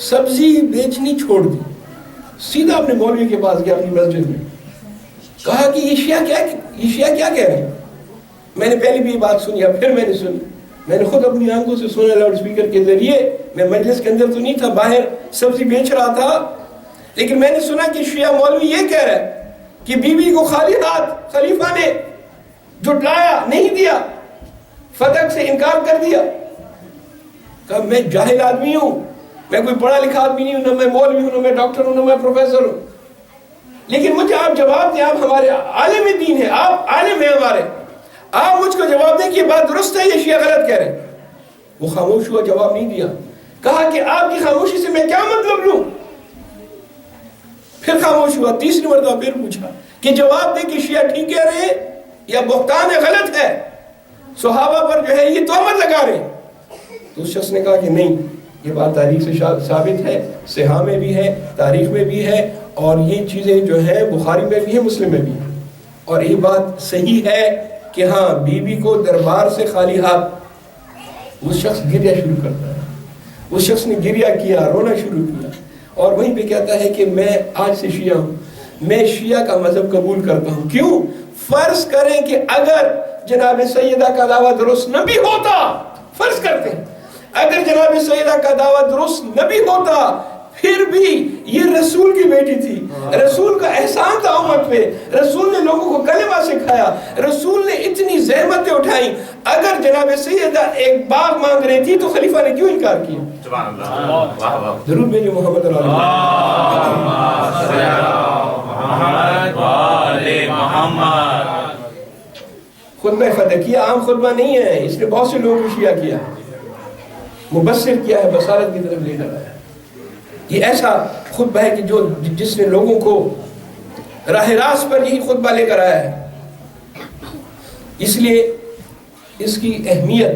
سبزی بیچنی چھوڑ دی، سیدھا اپنے مولوی کے پاس گیا اپنی مسجد میں، کہا کہ یہ شیعہ کیا کہہ رہے ہیں؟ میں نے پہلی بھی یہ بات سنی، اب پھر میں نے سنی، میں نے خود اپنی آنکھوں سے سنا لاؤڈ سپیکر کے ذریعے، میں مجلس کے اندر تو نہیں تھا، باہر سبزی بیچ رہا تھا، لیکن میں نے سنا کہ شیعہ مولوی یہ کہہ رہا ہے کہ بی بی کو خالی ہاتھ خلیفہ نے جھٹلایا، نہیں دیا، فتح سے انکار کر دیا۔ کہا میں جاہل آدمی ہوں، میں کوئی پڑھا لکھا آدمی نہیں ہوں، نہ میں مولوی ہوں، نہ میں ڈاکٹر ہوں، نہ میں پروفیسر ہوں، لیکن مجھے آپ جواب دیں، آپ ہمارے عالم دین ہیں، آپ عالم ہیں ہمارے، آپ مجھ کو جواب دیں کہ یہ بات درست ہے، یہ شیعہ غلط کہہ رہے ہیں۔ وہ خاموش ہوا، جواب نہیں دیا، کہا کہ آپ کی خاموشی سے میں کیا مطلب لوں؟ پھر خاموش ہوا، تیسری مرتبہ پھر پوچھا کہ جواب دیں کہ شیعہ ٹھیک کہہ رہے ہیں یا بہتان ہے، غلط ہے، صحابہ پر جو ہے یہ تہمت لگا رہے ہیں۔ تو اس شخص نے کہا کہ نہیں، یہ بات تاریخ سے ثابت ہے، صحاح میں بھی ہے، تاریخ میں بھی ہے، اور یہ چیزیں جو ہیں بخاری میں بھی ہیں، مسلم میں بھی ہیں، اور یہ بات صحیح ہے کہ ہاں بی بی کو دربار سے خالی ہاتھ۔ وہ شخص گریہ شروع کرتا ہے، وہ شخص نے گریہ کیا، رونا شروع کیا، اور وہیں پہ کہتا ہے کہ میں آج سے شیعہ ہوں، میں شیعہ کا مذہب قبول کرتا ہوں۔ کیوں؟ فرض کریں کہ اگر جناب سیدہ کا دعویٰ درست نہ بھی ہوتا، فرض کرتے ہیں اگر جناب سیدہ کا دعویٰ درست نہ بھی ہوتا، پھر بھی یہ رسول کی بیٹی تھی، رسول کا احسان تھا امت پہ، رسول نے لوگوں کو کلمہ سکھایا، رسول نے اتنی زحمتیں اٹھائیں. اگر جناب سیدہ ایک باغ مانگ رہی تھی تو خلیفہ نے کیوں انکار کیا؟ سبحان اللہ. ضرور بھیجو محمد محمد. خطبہ فتح کیا عام خطبہ نہیں ہے، اس نے بہت سے لوگوں کو شیعہ کیا، مبصر کیا ہے، بصارت کی طرف لے کر آیا. یہ ایسا خطبہ ہے کہ جس نے لوگوں کو راہ راست پر یہی خطبہ لے کر آیا ہے. اس لیے اس کی اہمیت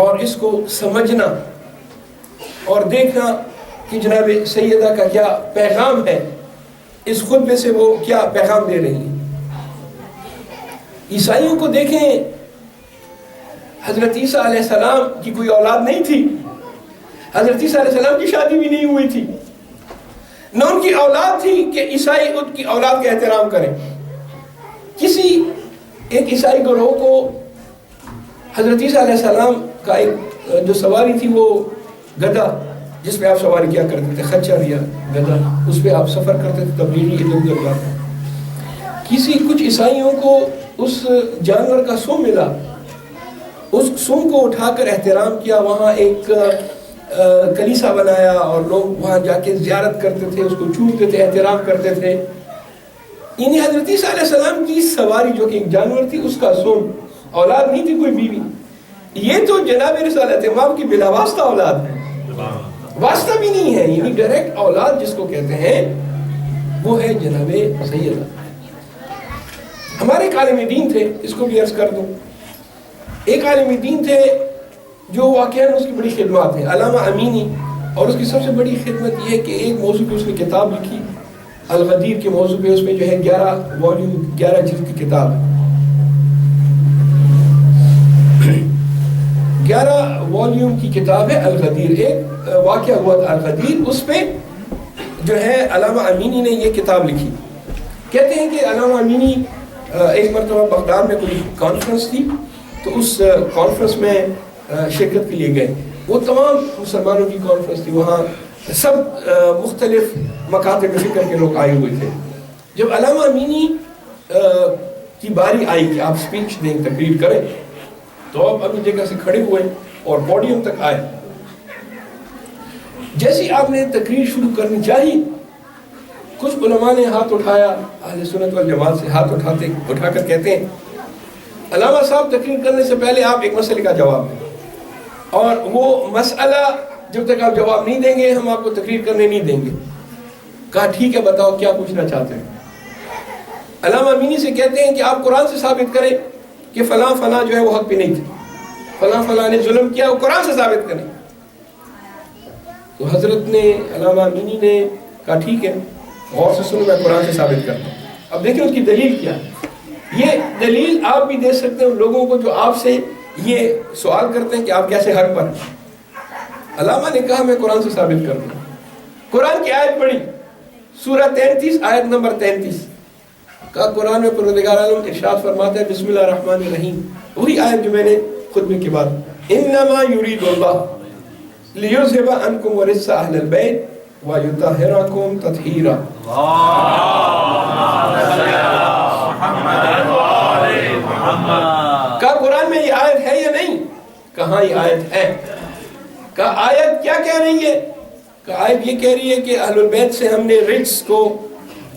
اور اس کو سمجھنا اور دیکھنا کہ جناب سیدہ کا کیا پیغام ہے، اس خطبے سے وہ کیا پیغام دے رہی ہیں. عیسائیوں کو دیکھیں، حضرت عیسیٰ علیہ السلام کی کوئی اولاد نہیں تھی، حضرت عیسیٰ علیہ السلام کی شادی بھی نہیں ہوئی تھی، نہ ان کی اولاد تھی کہ عیسائی ان کی اولاد کا احترام کریں. کسی ایک عیسائی گروہ کو حضرت عیسیٰ علیہ السلام کا ایک جو سواری تھی وہ گدھا، جس پہ آپ سواری کیا کرتے تھے، خچر یا گدھا، اس پہ آپ سفر کرتے تھے، تبلیغی ادھر ادھر جاتے. کچھ عیسائیوں کو اس جانور کا سم ملا، اس سم کو اٹھا کر احترام کیا، وہاں ایک کلیسا بنایا اور لوگ وہاں جا کے زیارت کرتے تھے، اس کو چومتے تھے، احترام کرتے تھے. یعنی حضرت عیسیٰ علیہ السلام کی سواری جو کہ ایک جانور تھی، اس کا سم، اولاد نہیں تھی کوئی بیوی. یہ تو جناب رسالت امام کی بلا واسطہ اولاد ہے، واسطہ بھی نہیں ہے، یعنی ڈائریکٹ اولاد جس کو کہتے ہیں وہ ہے جناب سیدہ. ہمارے ایک عالم دین تھے، اس کو بھی عرض کر دوں، ایک عالم دین تھے جو واقعاً اس کی بڑی خدمات ہیں، علامہ امینی. اور اس کی سب سے بڑی خدمت یہ ہے کہ ایک موضوع پہ اس نے کتاب لکھی، الغدیر کے موضوع پہ، اس میں جو ہے 11 والیوم 11 جلد کی کتاب ہے، 11 والیوم کی کتاب ہے الغدیر. ایک واقعہ ہوا تھا الغدیر، اس پہ جو ہے علامہ امینی نے یہ کتاب لکھی. کہتے ہیں کہ علامہ امینی ایک مرتبہ بغداد میں کوئی کانفرنس تھی، تو اس کانفرنس میں شرکت کے لیے گئے. وہ تمام مسلمانوں کی کانفرنس تھی، وہاں سب مختلف مکاتب فکر کے لوگ آئے ہوئے تھے. جب علامہ امینی کی باری آئی کہ آپ سپیچ دیں، تقریر کریں، تو آپ اپنی جگہ سے کھڑے ہوئے اور پوڈیم تک آئے. جیسی آپ نے تقریر شروع کرنی چاہی، کچھ علماء نے ہاتھ اٹھایا، اہل سنت والجماعت سے ہاتھ اٹھا کر کہتے ہیں علامہ صاحب تقریر کرنے سے پہلے آپ ایک مسئلے کا جواب دیں، اور وہ مسئلہ جب تک آپ جواب نہیں دیں گے ہم آپ کو تقریر کرنے نہیں دیں گے. کہا ٹھیک ہے، بتاؤ کیا پوچھنا چاہتے ہیں. علامہ امینی سے کہتے ہیں کہ آپ قرآن سے ثابت کریں کہ فلاں فلاں جو ہے وہ حق پہ نہیں تھے، فلاں فلاں نے ظلم کیا، وہ قرآن سے ثابت کریں. تو حضرت نے، علامہ امینی نے کہا ٹھیک ہے، غور سے سنو، میں قرآن سے ثابت کرتا ہوں. اب دیکھیں اس کی دلیل کیا ہے. یہ دلیل آپ بھی دے سکتے ہیں ان لوگوں کو جو آپ سے یہ سوال کرتے ہیں کہ آپ کیسے حق پر ہیں. علامہ نے کہا میں قرآن سے ثابت کر دوں. قرآن کی آیت پڑھی، سورہ 33 آیت نمبر 33. کہا قرآن میں پروردگار عالم ارشاد فرماتا ہے بسم اللہ الرحمن الرحیم، وہی آیت جو میں نے خطبے کے بعد، انما یرید اللہ لیذھب عنکم الرجس اہل البیت ویطہرکم تطہیرا. کہا قرآن میں یہ آیت ہے یا نہیں؟ کہاں یہ آیت ہے. کہا آیت کیا کہہ رہی ہے؟ کہا آیت یہ کہہ رہی ہے کہ اہل البیت سے ہم نے رجس کو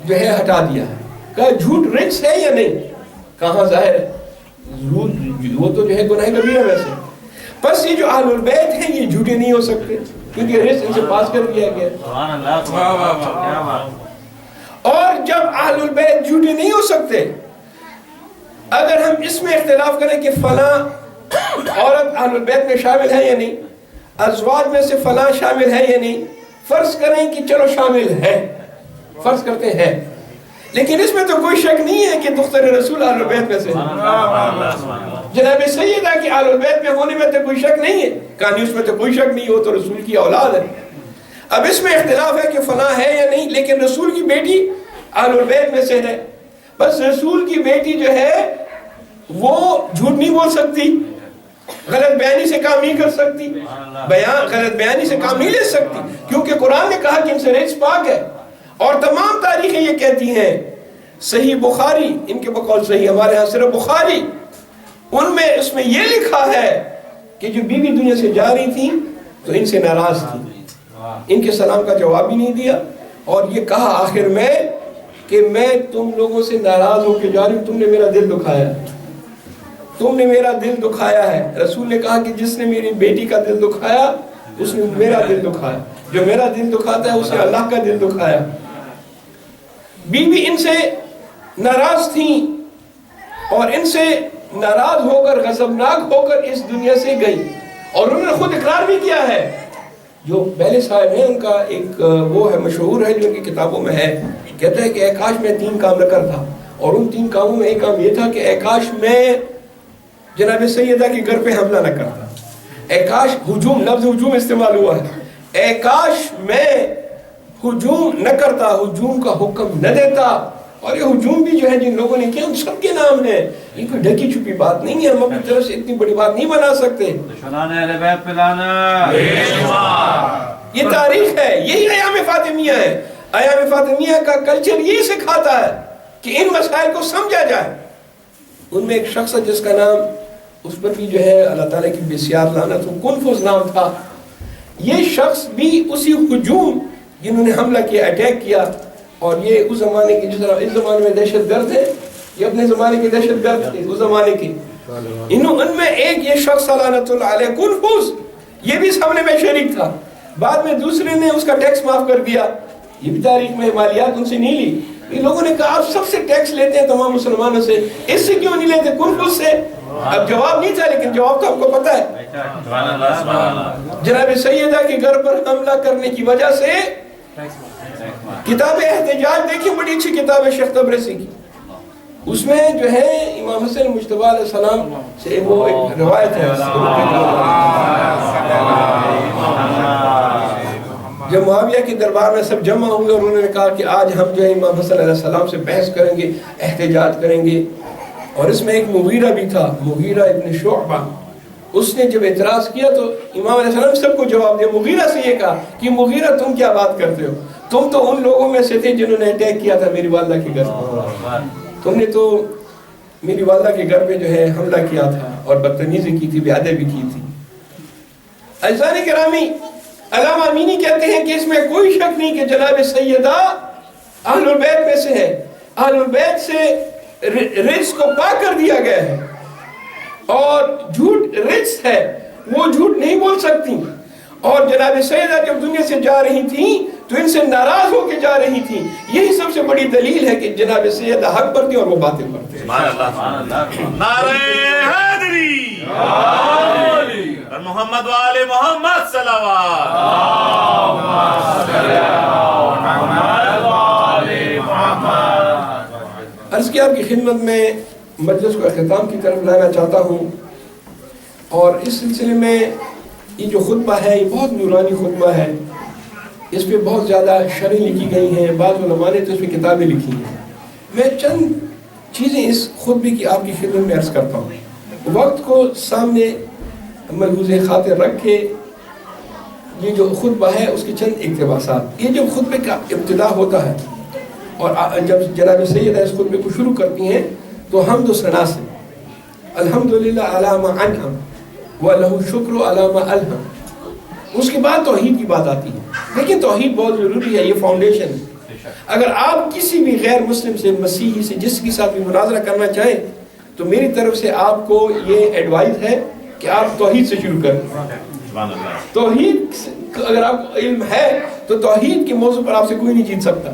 جو ہے ہٹا دیا ہے. کہا جھوٹ رجس ہے یا نہیں؟ کہاں ظاہر ہے، وہ تو جو ہے گناہ کبیرہ ویسے. بس یہ جو اہل البیت ہیں یہ جھوٹے نہیں ہو سکتے کیونکہ رجس ان سے پاس کر دیا گیا. اور جب اہل البیت جھوٹے نہیں ہو سکتے، اگر ہم اس میں اختلاف کریں کہ فلاں عورت اہل البیت میں شامل ہے یا نہیں، ازواج میں سے فلاں شامل ہے یا نہیں، فرض کریں کہ چلو شامل ہے، فرض کرتے ہیں، لیکن اس میں تو کوئی شک نہیں ہے کہ دختر رسول اہل البیت میں سے جناب سیدہ کی اہل البیت میں ہونے میں تو کوئی شک نہیں ہے. کہانی اس میں تو کوئی شک نہیں، ہو تو رسول کی اولاد ہے. اب اس میں اختلاف ہے کہ فلاں ہے یا نہیں، لیکن رسول کی بیٹی اہل البیت میں سے ہے. بس رسول کی بیٹی جو ہے وہ جھوٹ نہیں بول سکتی، غلط بیانی سے کام نہیں کر سکتی، غلط بیانی سے کام نہیں لے سکتی، کیونکہ قرآن نے کہا کہ ان سے رجس پاک ہے۔ اور تمام تاریخیں یہ کہتی ہیں، صحیح بخاری، ان کے بقول صحیح، ہمارے ہاں صرف بخاری، اس میں یہ لکھا ہے کہ جو بیوی دنیا سے جا رہی تھی تو ان سے ناراض تھی، ان کے سلام کا جواب بھی نہیں دیا، اور یہ کہا آخر میں کہ میں تم لوگوں سے ناراض ہو کے جا رہی ہوں، تم نے میرا دل دکھایا، تم نے میرا دل دکھایا ہے۔ رسول نے کہا کہ جس نے میری بیٹی کا دل دکھایا اس نے میرا دل دکھایا، جو میرا دل دکھاتا ہے اس نے اللہ کا دل دکھایا۔ بیوی ان سے ناراض تھیں اور ان سے ناراض ہو کر، غضبناک ہو کر اس دنیا سے گئی، اور انہوں نے خود اقرار بھی کیا ہے۔ جو پہلے صاحب ہیں ان کا ایک وہ ہے مشہور ہے جو ان کی کتابوں میں ہے، کہتے ہیں کہ اے کاش میں 3 کام نہ کرتا، اور ان 3 کاموں میں ایک کام یہ تھا کہ اے کاش میں جناب سیدہ کے گھر پہ حملہ نہ کرتا، اے کاش، ہجوم، لفظ ہجوم استعمال ہوا ہے، اے کاش میں ہجوم نہ کرتا، ہجوم کا حکم نہ دیتا۔ اور یہ ہجوم بھی جو ہے جن لوگوں نے کیا ان سب کے نام ہے، یہ کوئی ڈھکی چھپی بات نہیں ہے، ہم اپنی طرف سے اتنی بڑی بات نہیں بنا سکتے۔ یہ تاریخ ہے، یہی ایام فاطمیہ ہے۔ ایام فاطمیہ کا کلچر یہ سکھاتا ہے کہ ان مسائل کو سمجھا جائے۔ ان میں ایک شخص ہے جس کا نام، اس پر بھی جو ہے اللہ تعالیٰ کی بسیار لعنت، کنفوس نام تھا۔ یہ شخص بھی اسی ہجوم جنہوں نے حملہ کیا، اٹیک کیا، اور یہ اس زمانے کی، جس طرح اس زمانے میں دہشت گرد ہے، یہ اپنے زمانے کے دہشت گرد تھے اس زمانے کے۔ ان میں ایک یہ شخص لعنت اللہ علیہ کنفوس، یہ بھی اس حملے میں شریک تھا۔ بعد میں دوسرے نے اس کا ٹیکس معاف کر دیا، یہ بھی تاریخ میں مالیات ان سے نہیں لی۔ یہ لوگوں نے کہا آپ سب سے ٹیکس لیتے ہیں تمام مسلمانوں سے، اس سے کیوں نہیں لیتے؟ کنفوس سے۔ اب جواب نہیں تھا، لیکن جواب تو آپ کو پتہ ہے۔ جناب سیدہ کے گھر پر حملہ کرنے کی وجہ سے کتاب احتجاج دیکھیں، بڑی اچھی کتاب ہے شیخ تبریسی کی، اس میں جو ہے امام حسین مجتبیٰ علیہ السلام سے وہ ایک روایت ہے۔ جب معاویہ کے دربار میں سب جمع ہوئے اور انہوں نے کہا کہ آج ہم جو ہے امام حسن علیہ السلام سے بحث کریں گے، احتجاج کریں گے، اور اس میں ایک مغیرہ بھی تھا، مغیرہ ابن شعبہ، اس نے جب اعتراض کیا تو امام علیہ السلام سب کو جواب دیا۔ مغیرہ سے یہ کہا کہ مغیرہ تم کیا بات کرتے ہو، تم تو ان لوگوں میں سے تھے جنہوں نے اٹیک کیا تھا میری والدہ کے گھر پر، تم نے تو میری والدہ کے گھر پہ جو ہے حملہ کیا تھا اور بدتمیزی کی تھی، بے ادبی کی تھی۔ عزیزان گرامی، علامہ امینی کہتے ہیں کہ اس میں کوئی شک نہیں کہ جناب سیدہ اہل البیت میں سے ہے، اہل البیت سے رجس کو پاک کر دیا گیا ہے، اور جھوٹ رجس ہے، وہ جھوٹ نہیں بول سکتی۔ اور جناب سیدہ جب دنیا سے جا رہی تھیں تو ان سے ناراض ہو کے جا رہی تھیں، یہی سب سے بڑی دلیل ہے کہ جناب سیدہ حق پر تھی اور وہ باطل پر تھی۔ نعرہ حیدری اور محمد وآل محمد صلوات۔ عرض کیا آپ کی خدمت میں مجلس کو اختتام کی طرف لانا چاہتا ہوں، اور اس سلسلے میں یہ جو خطبہ ہے یہ بہت نورانی خطبہ ہے، اس پہ بہت زیادہ شرح لکھی گئی ہیں، بعض علماء نے تو اس پہ کتابیں لکھی ہیں۔ میں چند چیزیں اس خطبے کی آپ کی خدمت میں عرض کرتا ہوں، وقت کو سامنے ملحوظ خاطر رکھ کے یہ جو خطبہ ہے اس کے چند اقتباسات۔ یہ جب خطبے کا ابتدا ہوتا ہے اور جب جناب سیدہ اس خطبے کو شروع کرتی ہیں تو حمد و ثنا سے، الحمدللہ علی ما انعم وَلَهُ الشُّكْرُ عَلَى مَا أَلْهَمَ، اس کے بعد توحید کی بات آتی ہے، لیکن توحید بہت ضروری ہے، یہ فاؤنڈیشن ہے۔ اگر آپ کسی بھی غیر مسلم سے، مسیحی سے، جس کے ساتھ بھی مناظرہ کرنا چاہیں تو میری طرف سے آپ کو یہ ایڈوائز ہے کہ آپ توحید سے شروع کریں۔ توحید اگر آپ کو علم ہے تو توحید کے موضوع پر آپ سے کوئی نہیں جیت سکتا،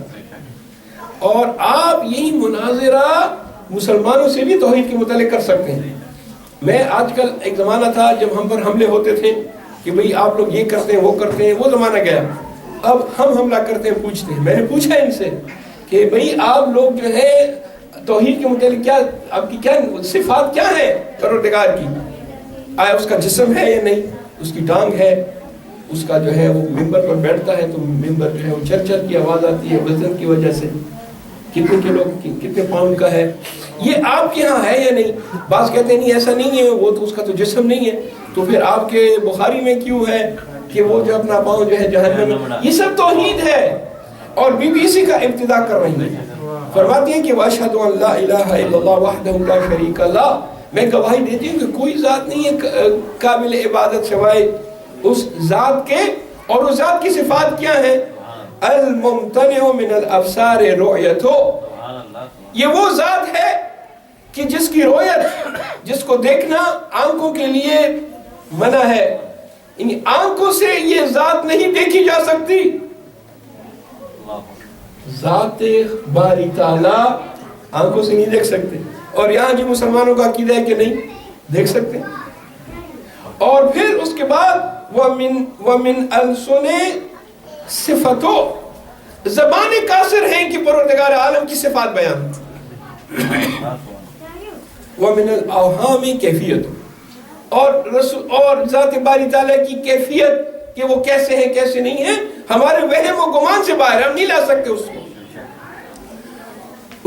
اور آپ یہی مناظرہ مسلمانوں سے بھی توحید کے متعلق کر سکتے ہیں۔ میں آج کل ایک زمانہ تھا جب ہم پر حملے ہوتے تھے کہ بھئی آپ لوگ یہ کرتے ہیں وہ کرتے ہیں، وہ زمانہ گیا، اب ہم حملہ کرتے ہیں، پوچھتے ہیں۔ میں نے پوچھا ان سے کہ بھئی آپ لوگ جو ہے توحید کے متعلق کیا، آپ کی کیا صفات کیا ہے پروردگار کی، آیا اس کا جسم ہے یا نہیں، اس کی ٹانگ ہے، اس کا جو ہے وہ ممبر پر بیٹھتا ہے تو ممبر جو ہے وہ چر چر کی آواز آتی ہے وزن کی وجہ سے، کتنے کلو کتنے پاؤنڈ کا ہے، یہ آپ کے ہاں ہے یا نہیں؟ بعض کہتے ہیں نہیں ایسا نہیں ہے، وہ تو اس کا تو جسم نہیں ہے، تو پھر آپ کے بخاری میں کیوں ہے کہ وہ جو اپنا پاؤں جو ہے جہنم میں؟ یہ سب توحید ہے، اور بی بی اسی کا ابتدا کر رہی ہیں۔ فرماتی ہیں کہ وَأَشْهَدُ أَن لَا إِلَٰهَ إِلَّا اللَّهُ وَحْدَهُ لَا شَرِيكَ لَهُ، میں گواہی دیتی ہوں کہ کوئی ذات نہیں ہے قابل عبادت سوائے اس ذات کے، اور اس ذات کی صفات کیا ہیں؟ الممتنع من الابصار رؤیتہ، یہ وہ ذات ہے کہ جس کی رؤیت، جس کو دیکھنا آنکھوں کے لیے منع ہے، یعنی آنکھوں سے یہ ذات نہیں دیکھی جا سکتی۔ ذات باری تعالیٰ آنکھوں سے نہیں دیکھ سکتے، اور یہاں جو مسلمانوں کا عقیدہ ہے کہ نہیں دیکھ سکتے۔ اور پھر اس کے بعد وَمِنْ أَلْسُنِ صِفَتُ، زبان قاصر ہیں کہ پروردگار عالم کی صفات بیان۔ وَمِنَ الْأَوْهَامِ کیفیت، اور ذات باری تعالیٰ کی کیفیت کہ وہ کیسے ہیں کیسے نہیں ہیں، ہمارے وہم و گمان سے باہر، ہم نہیں لا سکتے اس کو۔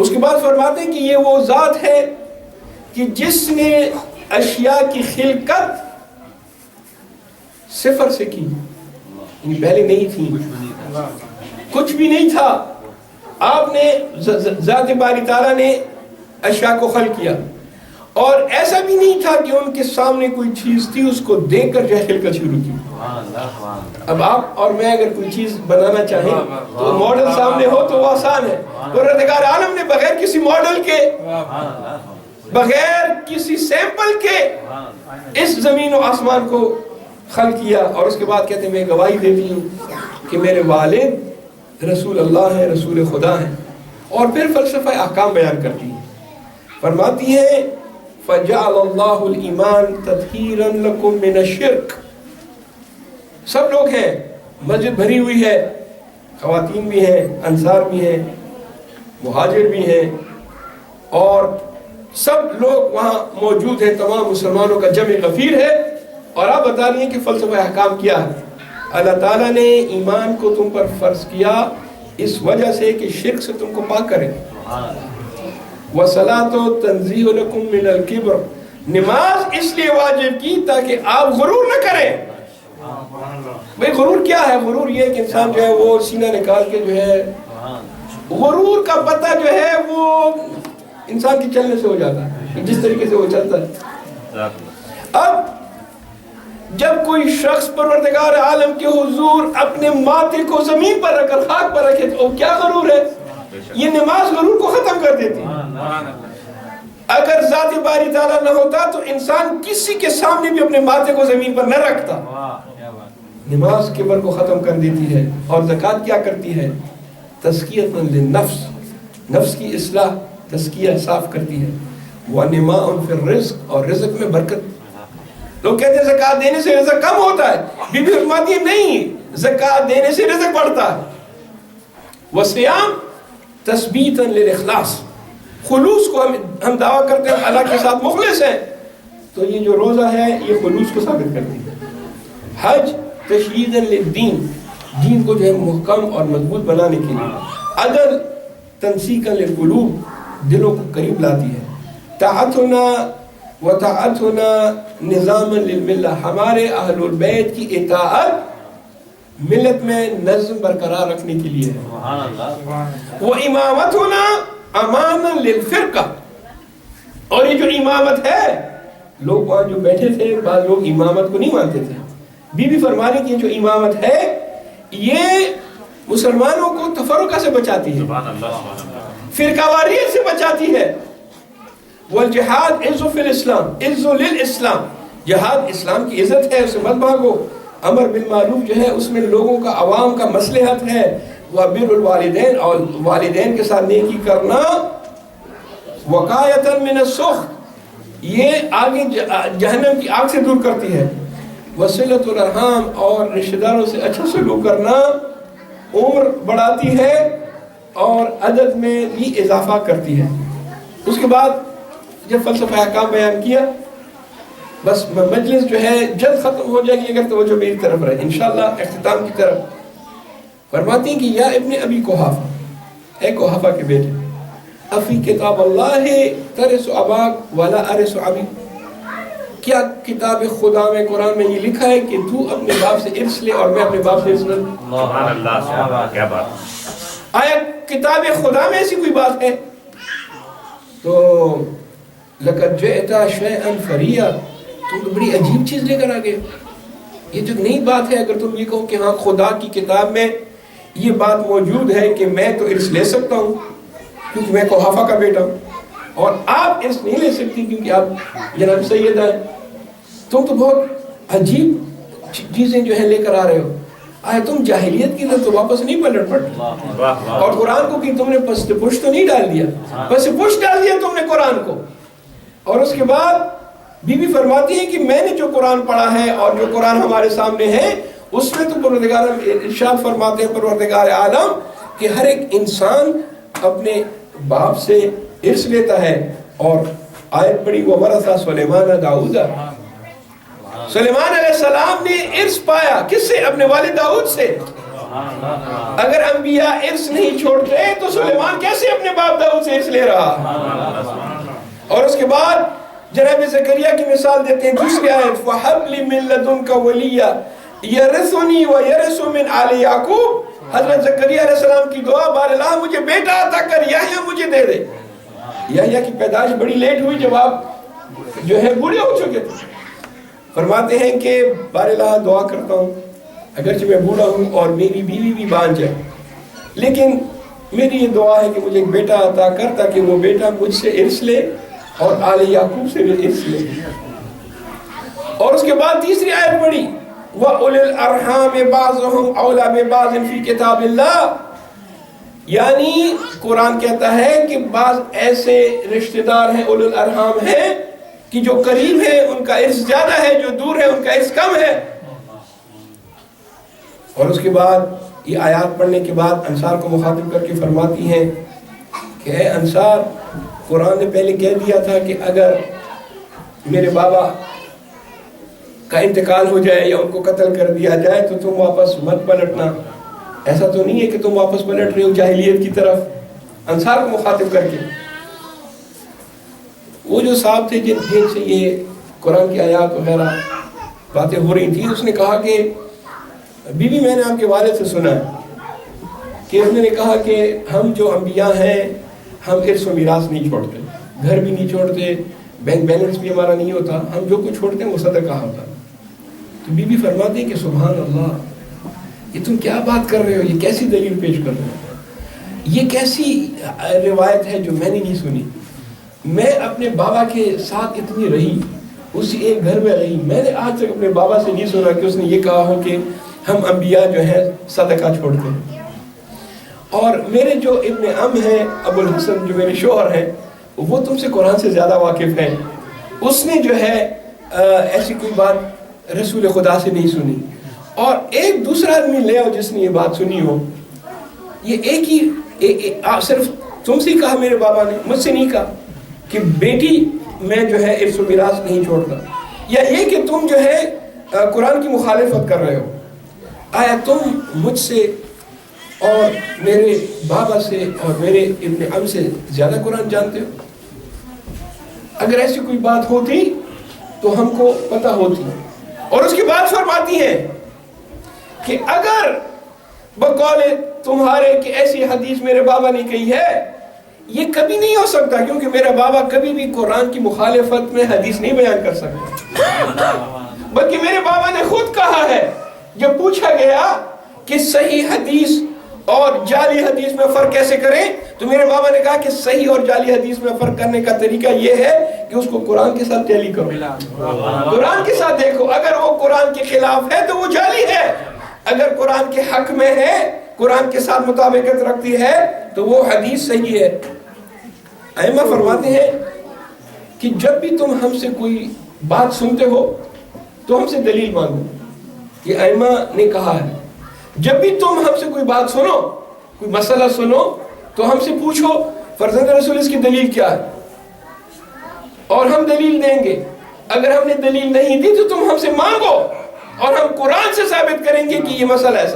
اس کے بعد فرماتے ہیں کہ یہ وہ ذات ہے کہ جس نے اشیاء کی خلقت صفر سے کی، یعنی پہلے نہیں تھی، کچھ بھی نہیں تھا، آپ نے ذات باری تعالیٰ نے اشیاء کو خلق کیا، اور ایسا بھی نہیں تھا کہ ان کے سامنے کوئی چیز تھی اس کو دیکھ کر جو ہے خلقت شروع کی۔ اب آپ اور میں اگر کوئی چیز بنانا چاہیں تو ماڈل سامنے ہو تو وہ آسان ہے، پروردگار عالم نے بغیر کسی ماڈل کے، بغیر کسی سیمپل کے اس زمین و آسمان کو خلق کیا، اور اس کے بعد کہتے ہیں میں گواہی دیتی ہوں کہ میرے والد رسول اللہ ہیں، رسول خدا ہیں۔ اور پھر فلسفہ احکام بیان کرتی ہے، فرماتی ہے فَجَعَلَ اللَّهُ الْإِيمَانَ تَطْهِيرًا لَكُم مِّنَ الشِّرْكِ، سب لوگ ہیں، مسجد بھری ہوئی ہے، خواتین بھی ہیں، انصار بھی ہیں، مہاجر بھی ہیں، اور سب لوگ وہاں موجود ہیں، تمام مسلمانوں کا جمع غفیر ہے، اور آپ بتا رہی ہیں کہ فلسفہ احکام کیا ہے؟ اللہ تعالیٰ نے ایمان کو تم پر فرض کیا اس وجہ سے کہ شرک سے تم کو پاک کرے۔ وَصَلَاةُ تَنزِيهُ لَكُم مِّنَ الْكِبْرِ، نماز اس لیے واجب کی تاکہ آپ غرور نہ کریں۔ بھئی غرور کیا ہے؟ غرور یہ کہ انسان جو ہے وہ سینہ نکال کے جو ہے، غرور کا پتہ جو ہے وہ انسان کی چلنے سے ہو جاتا ہے، جس طریقے سے وہ چلتا ہے۔ اب جب کوئی شخص پروردگار عالم کے حضور اپنے ماتھے کو زمین پر رکھ کر خاک پر رکھے تو کیا غرور ہے؟ یہ نماز غرور کو ختم کر دیتی۔ اگر ذات باری تعالیٰ نہ ہوتا تو انسان کسی کے سامنے بھی اپنے ماتھے کو زمین پر نہ رکھتا۔ نماز کبر کو ختم کر دیتی ہے، اور زکوٰۃ کیا کرتی ہے؟ تزکیۃ للنفس، نفس کی اصلاح، تزکیہ صاف کرتی ہے۔ وَنِمَاءٌ فِي الرِّزْقِ، اور رزق میں برکت۔ لوگ کہتے ہیں زکوٰۃ دینے سے رزق کم ہوتا ہے، بی بی فرماتی ہے نہیں، زکوٰۃ دینے سے رزق بڑھتا ہے۔ وَصِيَامٌ تثبیتاً للإخلاص، خلوص کو ہم دعویٰ کرتے ہیں اللہ کے ساتھ مخلص ہیں، تو یہ جو روزہ ہے یہ خلوص کو ثابت کرتی ہے۔ حج تشدیداً للدین، دین کو جو ہے محکم اور مضبوط بنانے کے لیے۔ عدل تنسیقاً للقلوب، دلوں کو قریب لاتی ہے۔ طاعتنا وطاعتنا نظاماً للملہ، ہمارے اہل البیت کی اطاعت ملت میں نظم برقرار رکھنے کے لیے ہے۔ وہ امامتنا امانا للفرقہ، اور یہ جو امامت ہے، لوگ وہاں جو بیٹھے تھے بعض لوگ امامت کو نہیں مانتے تھے، بی بی فرمانے کی جو امامت ہے یہ مسلمانوں کو تفرقہ سے بچاتی ہے، فرقہ واریت سے بچاتی ہے۔ والجہاد عز فی الاسلام، عز للاسلام، جہاد اسلام کی عزت ہے، اسے مت بھاگو۔ امر بالمعروف جو ہے اس میں لوگوں کا، عوام کا مصلحت ہے۔ وبر الوالدین، اور والدین کے ساتھ نیکی کرنا۔ وقایۃ من السخط، یہ آگے جہنم کی آگ سے دور کرتی ہے۔ وصلۃ الارحام، اور رشتہ داروں سے اچھا سلوک کرنا عمر بڑھاتی ہے اور عدد میں بھی اضافہ کرتی ہے۔ اس کے بعد جب فلسفہ احکام بیان کیا، بس مجلس جو ہے جلد ختم ہو جائے گی اگر توجہ میری طرف رہے، انشاءاللہ اختتام کی طرف۔ فرماتی ہیں کہ یا ابن ابی قحافہ، اے قحافہ کے بیٹے، افی کتاب اللہ ترس اباک ولا ارس ابی، کیا کتاب خدا میں قرآن میں یہ لکھا ہے کہ تو اپنے باپ سے ارث لے اور میں اپنے باپ سے ارث لے؟ سبحان اللہ، کیا بات! آیا کتاب خدا میں ایسی کوئی بات ہے؟ تو لقد جئت شیئا فریا، تم تو بڑی عجیب چیز لے کر آ گئے. یہ جو نئی بات ہے، اگر تم یہ کہو کہ ہاں خدا کی کتاب میں یہ بات موجود ہے کہ میں تو ارث لے سکتا ہوں کیونکہ میں قحافہ کا بیٹا ہوں، اور آپ ارث نہیں لے سکتی کیونکہ آپ جناب سیدہ ہیں، تم تو بہت عجیب چیزیں جو ہیں لے کر آ رہے ہو. آیا تم جاہلیت کی تو واپس نہیں پلٹ پڑتے، اور قرآن کو کہ تم نے پس پش تو نہیں ڈال دیا، پس پش ڈال دیا تم نے قرآن کو. اور اس کے بعد بی بی فرماتی ہے کہ میں نے جو قرآن پڑھا ہے اور جو قرآن ہمارے سامنے ہے اس میں تو پروردگار ارشاد فرماتے ہیں پروردگار عالم کہ ہر ایک انسان اپنے باپ سے ارث لیتا ہے. اور آیت پڑھی وَوَرَثَ سُلَيْمَانَ دَاؤُدَ، سلیمان علیہ السلام نے ارث پایا کس سے؟ اپنے والد داؤد سے. اگر انبیاء ارث نہیں چھوڑتے تو سلیمان کیسے اپنے باپ داؤد سے ارث لے رہا؟ اور اس کے بعد جناب زکریا کی مثال دیتے ہیں دوسری آیت وَحَبْ لِي مِن لَدُنْكَ وَلِيًّا يَرِثُنِي وَيَرِثُ مِنْ آلِ یعقوب. حضرت زکریا علیہ السلام کی دعا، بار اللہ مجھے بیٹا عطا کر، یحییٰ مجھے دے دے. یحییٰ کی پیدائش بڑی لیٹ ہوئی جب آپ جو ہے بوڑھے ہو چکے تھے. فرماتے ہیں کہ بار اللہ دعا کرتا ہوں اگرچہ میں بوڑھا ہوں اور میری بیوی بھی بانجھ ہے، لیکن میری یہ دعا ہے کہ مجھے ایک بیٹا عطا کر تاکہ وہ بیٹا مجھ سے ارث لے اور آل یعقوب سے بھی ارث لے. اور اس کے بعد تیسری آیت پڑھی وَأُولِي الْأَرْحَامِ بَعْضُهُمْ أَوْلَىٰ بِبَعْضٍ فِي كِتَابِ اللَّهِ، یعنی قرآن کہتا ہے کہ بعض ایسے رشتہ دار ہیں اولو الارحام ہیں کہ جو قریب ہیں ان کا ارث زیادہ ہے، جو دور ہے ان کا ارث کم ہے. اور اس کے بعد یہ آیات پڑھنے کے بعد انصار کو مخاطب کر کے فرماتی ہیں کہ اے انصار، قرآن نے پہلے کہہ دیا تھا کہ اگر میرے بابا کا انتقال ہو جائے یا ان کو قتل کر دیا جائے تو تم واپس مت پلٹنا. ایسا تو نہیں ہے کہ تم واپس پلٹ رہے ہو جاہلیت کی طرف. انصار کو مخاطب کر کے وہ جو صاحب تھے جن سے یہ قرآن کی آیات وغیرہ باتیں ہو رہی تھیں، اس نے کہا کہ بی بی میں نے آپ کے والد سے سنا کہ انہوں نے کہا کہ ہم جو انبیاء ہیں ہم ارث و میراث نہیں چھوڑتے، گھر بھی نہیں چھوڑتے، بینک بیلنس بھی ہمارا نہیں ہوتا، ہم جو کچھ چھوڑتے ہیں وہ صدقہ ہوتا. تو بی بی فرماتے ہیں کہ سبحان اللہ، یہ تم کیا بات کر رہے ہو، یہ کیسی دلیل پیش کر رہے ہو، یہ کیسی روایت ہے جو میں نے نہیں سنی. میں اپنے بابا کے ساتھ اتنی رہی، اسی ایک گھر میں رہی، میں نے آج تک اپنے بابا سے نہیں سنا کہ اس نے یہ کہا ہو کہ ہم انبیاء جو ہیں صدقہ چھوڑتے ہیں. اور میرے جو ابن ام ہیں ابو الحسن جو میرے شوہر ہیں وہ تم سے قرآن سے زیادہ واقف ہیں، اس نے جو ہے ایسی کوئی بات رسول خدا سے نہیں سنی. اور ایک دوسرا آدمی لے آؤ جس نے یہ بات سنی ہو، یہ ایک ہی صرف تم سے کہا میرے بابا نے، مجھ سے نہیں کہا کہ بیٹی میں جو ہے ارث و میراث نہیں چھوڑتا، یا یہ کہ تم جو ہے قرآن کی مخالفت کر رہے ہو. آیا تم مجھ سے اور میرے بابا سے اور میرے ابن ام سے زیادہ قرآن جانتے ہو؟ اگر ایسی کوئی بات ہوتی تو ہم کو پتہ ہوتی. اور اس کے بعد فرماتی ہیں کہ اگر بقول تمہارے کہ ایسی حدیث میرے بابا نے کہی ہے، یہ کبھی نہیں ہو سکتا کیونکہ میرا بابا کبھی بھی قرآن کی مخالفت میں حدیث نہیں بیان کر سکتا، بلکہ میرے بابا نے خود کہا ہے جب پوچھا گیا کہ صحیح حدیث اور جعلی حدیث میں فرق کیسے کریں، تو میرے بابا نے کہا کہ صحیح اور جعلی حدیث میں فرق کرنے کا طریقہ یہ ہے کہ اس کو قرآن کے ساتھ ٹیلی کرو، قرآن کے ساتھ دیکھو، اگر وہ قرآن کے خلاف ہے تو وہ جعلی ہے، اگر قرآن کے حق میں ہے، قرآن کے ساتھ مطابقت رکھتی ہے تو وہ حدیث صحیح ہے. ائمہ فرماتے ہیں کہ جب بھی تم ہم سے کوئی بات سنتے ہو تو ہم سے دلیل مانگو. یہ ائمہ نے کہا ہے جب بھی تم ہم سے کوئی بات سنو، کوئی مسئلہ سنو تو ہم سے پوچھو فرزند رسول اس کی دلیل کیا ہے، اور ہم دلیل دیں گے. اگر ہم نے دلیل نہیں دی تو تم ہم سے مانگو اور ہم قرآن سے ثابت کریں گے کہ یہ مسئلہ ایسا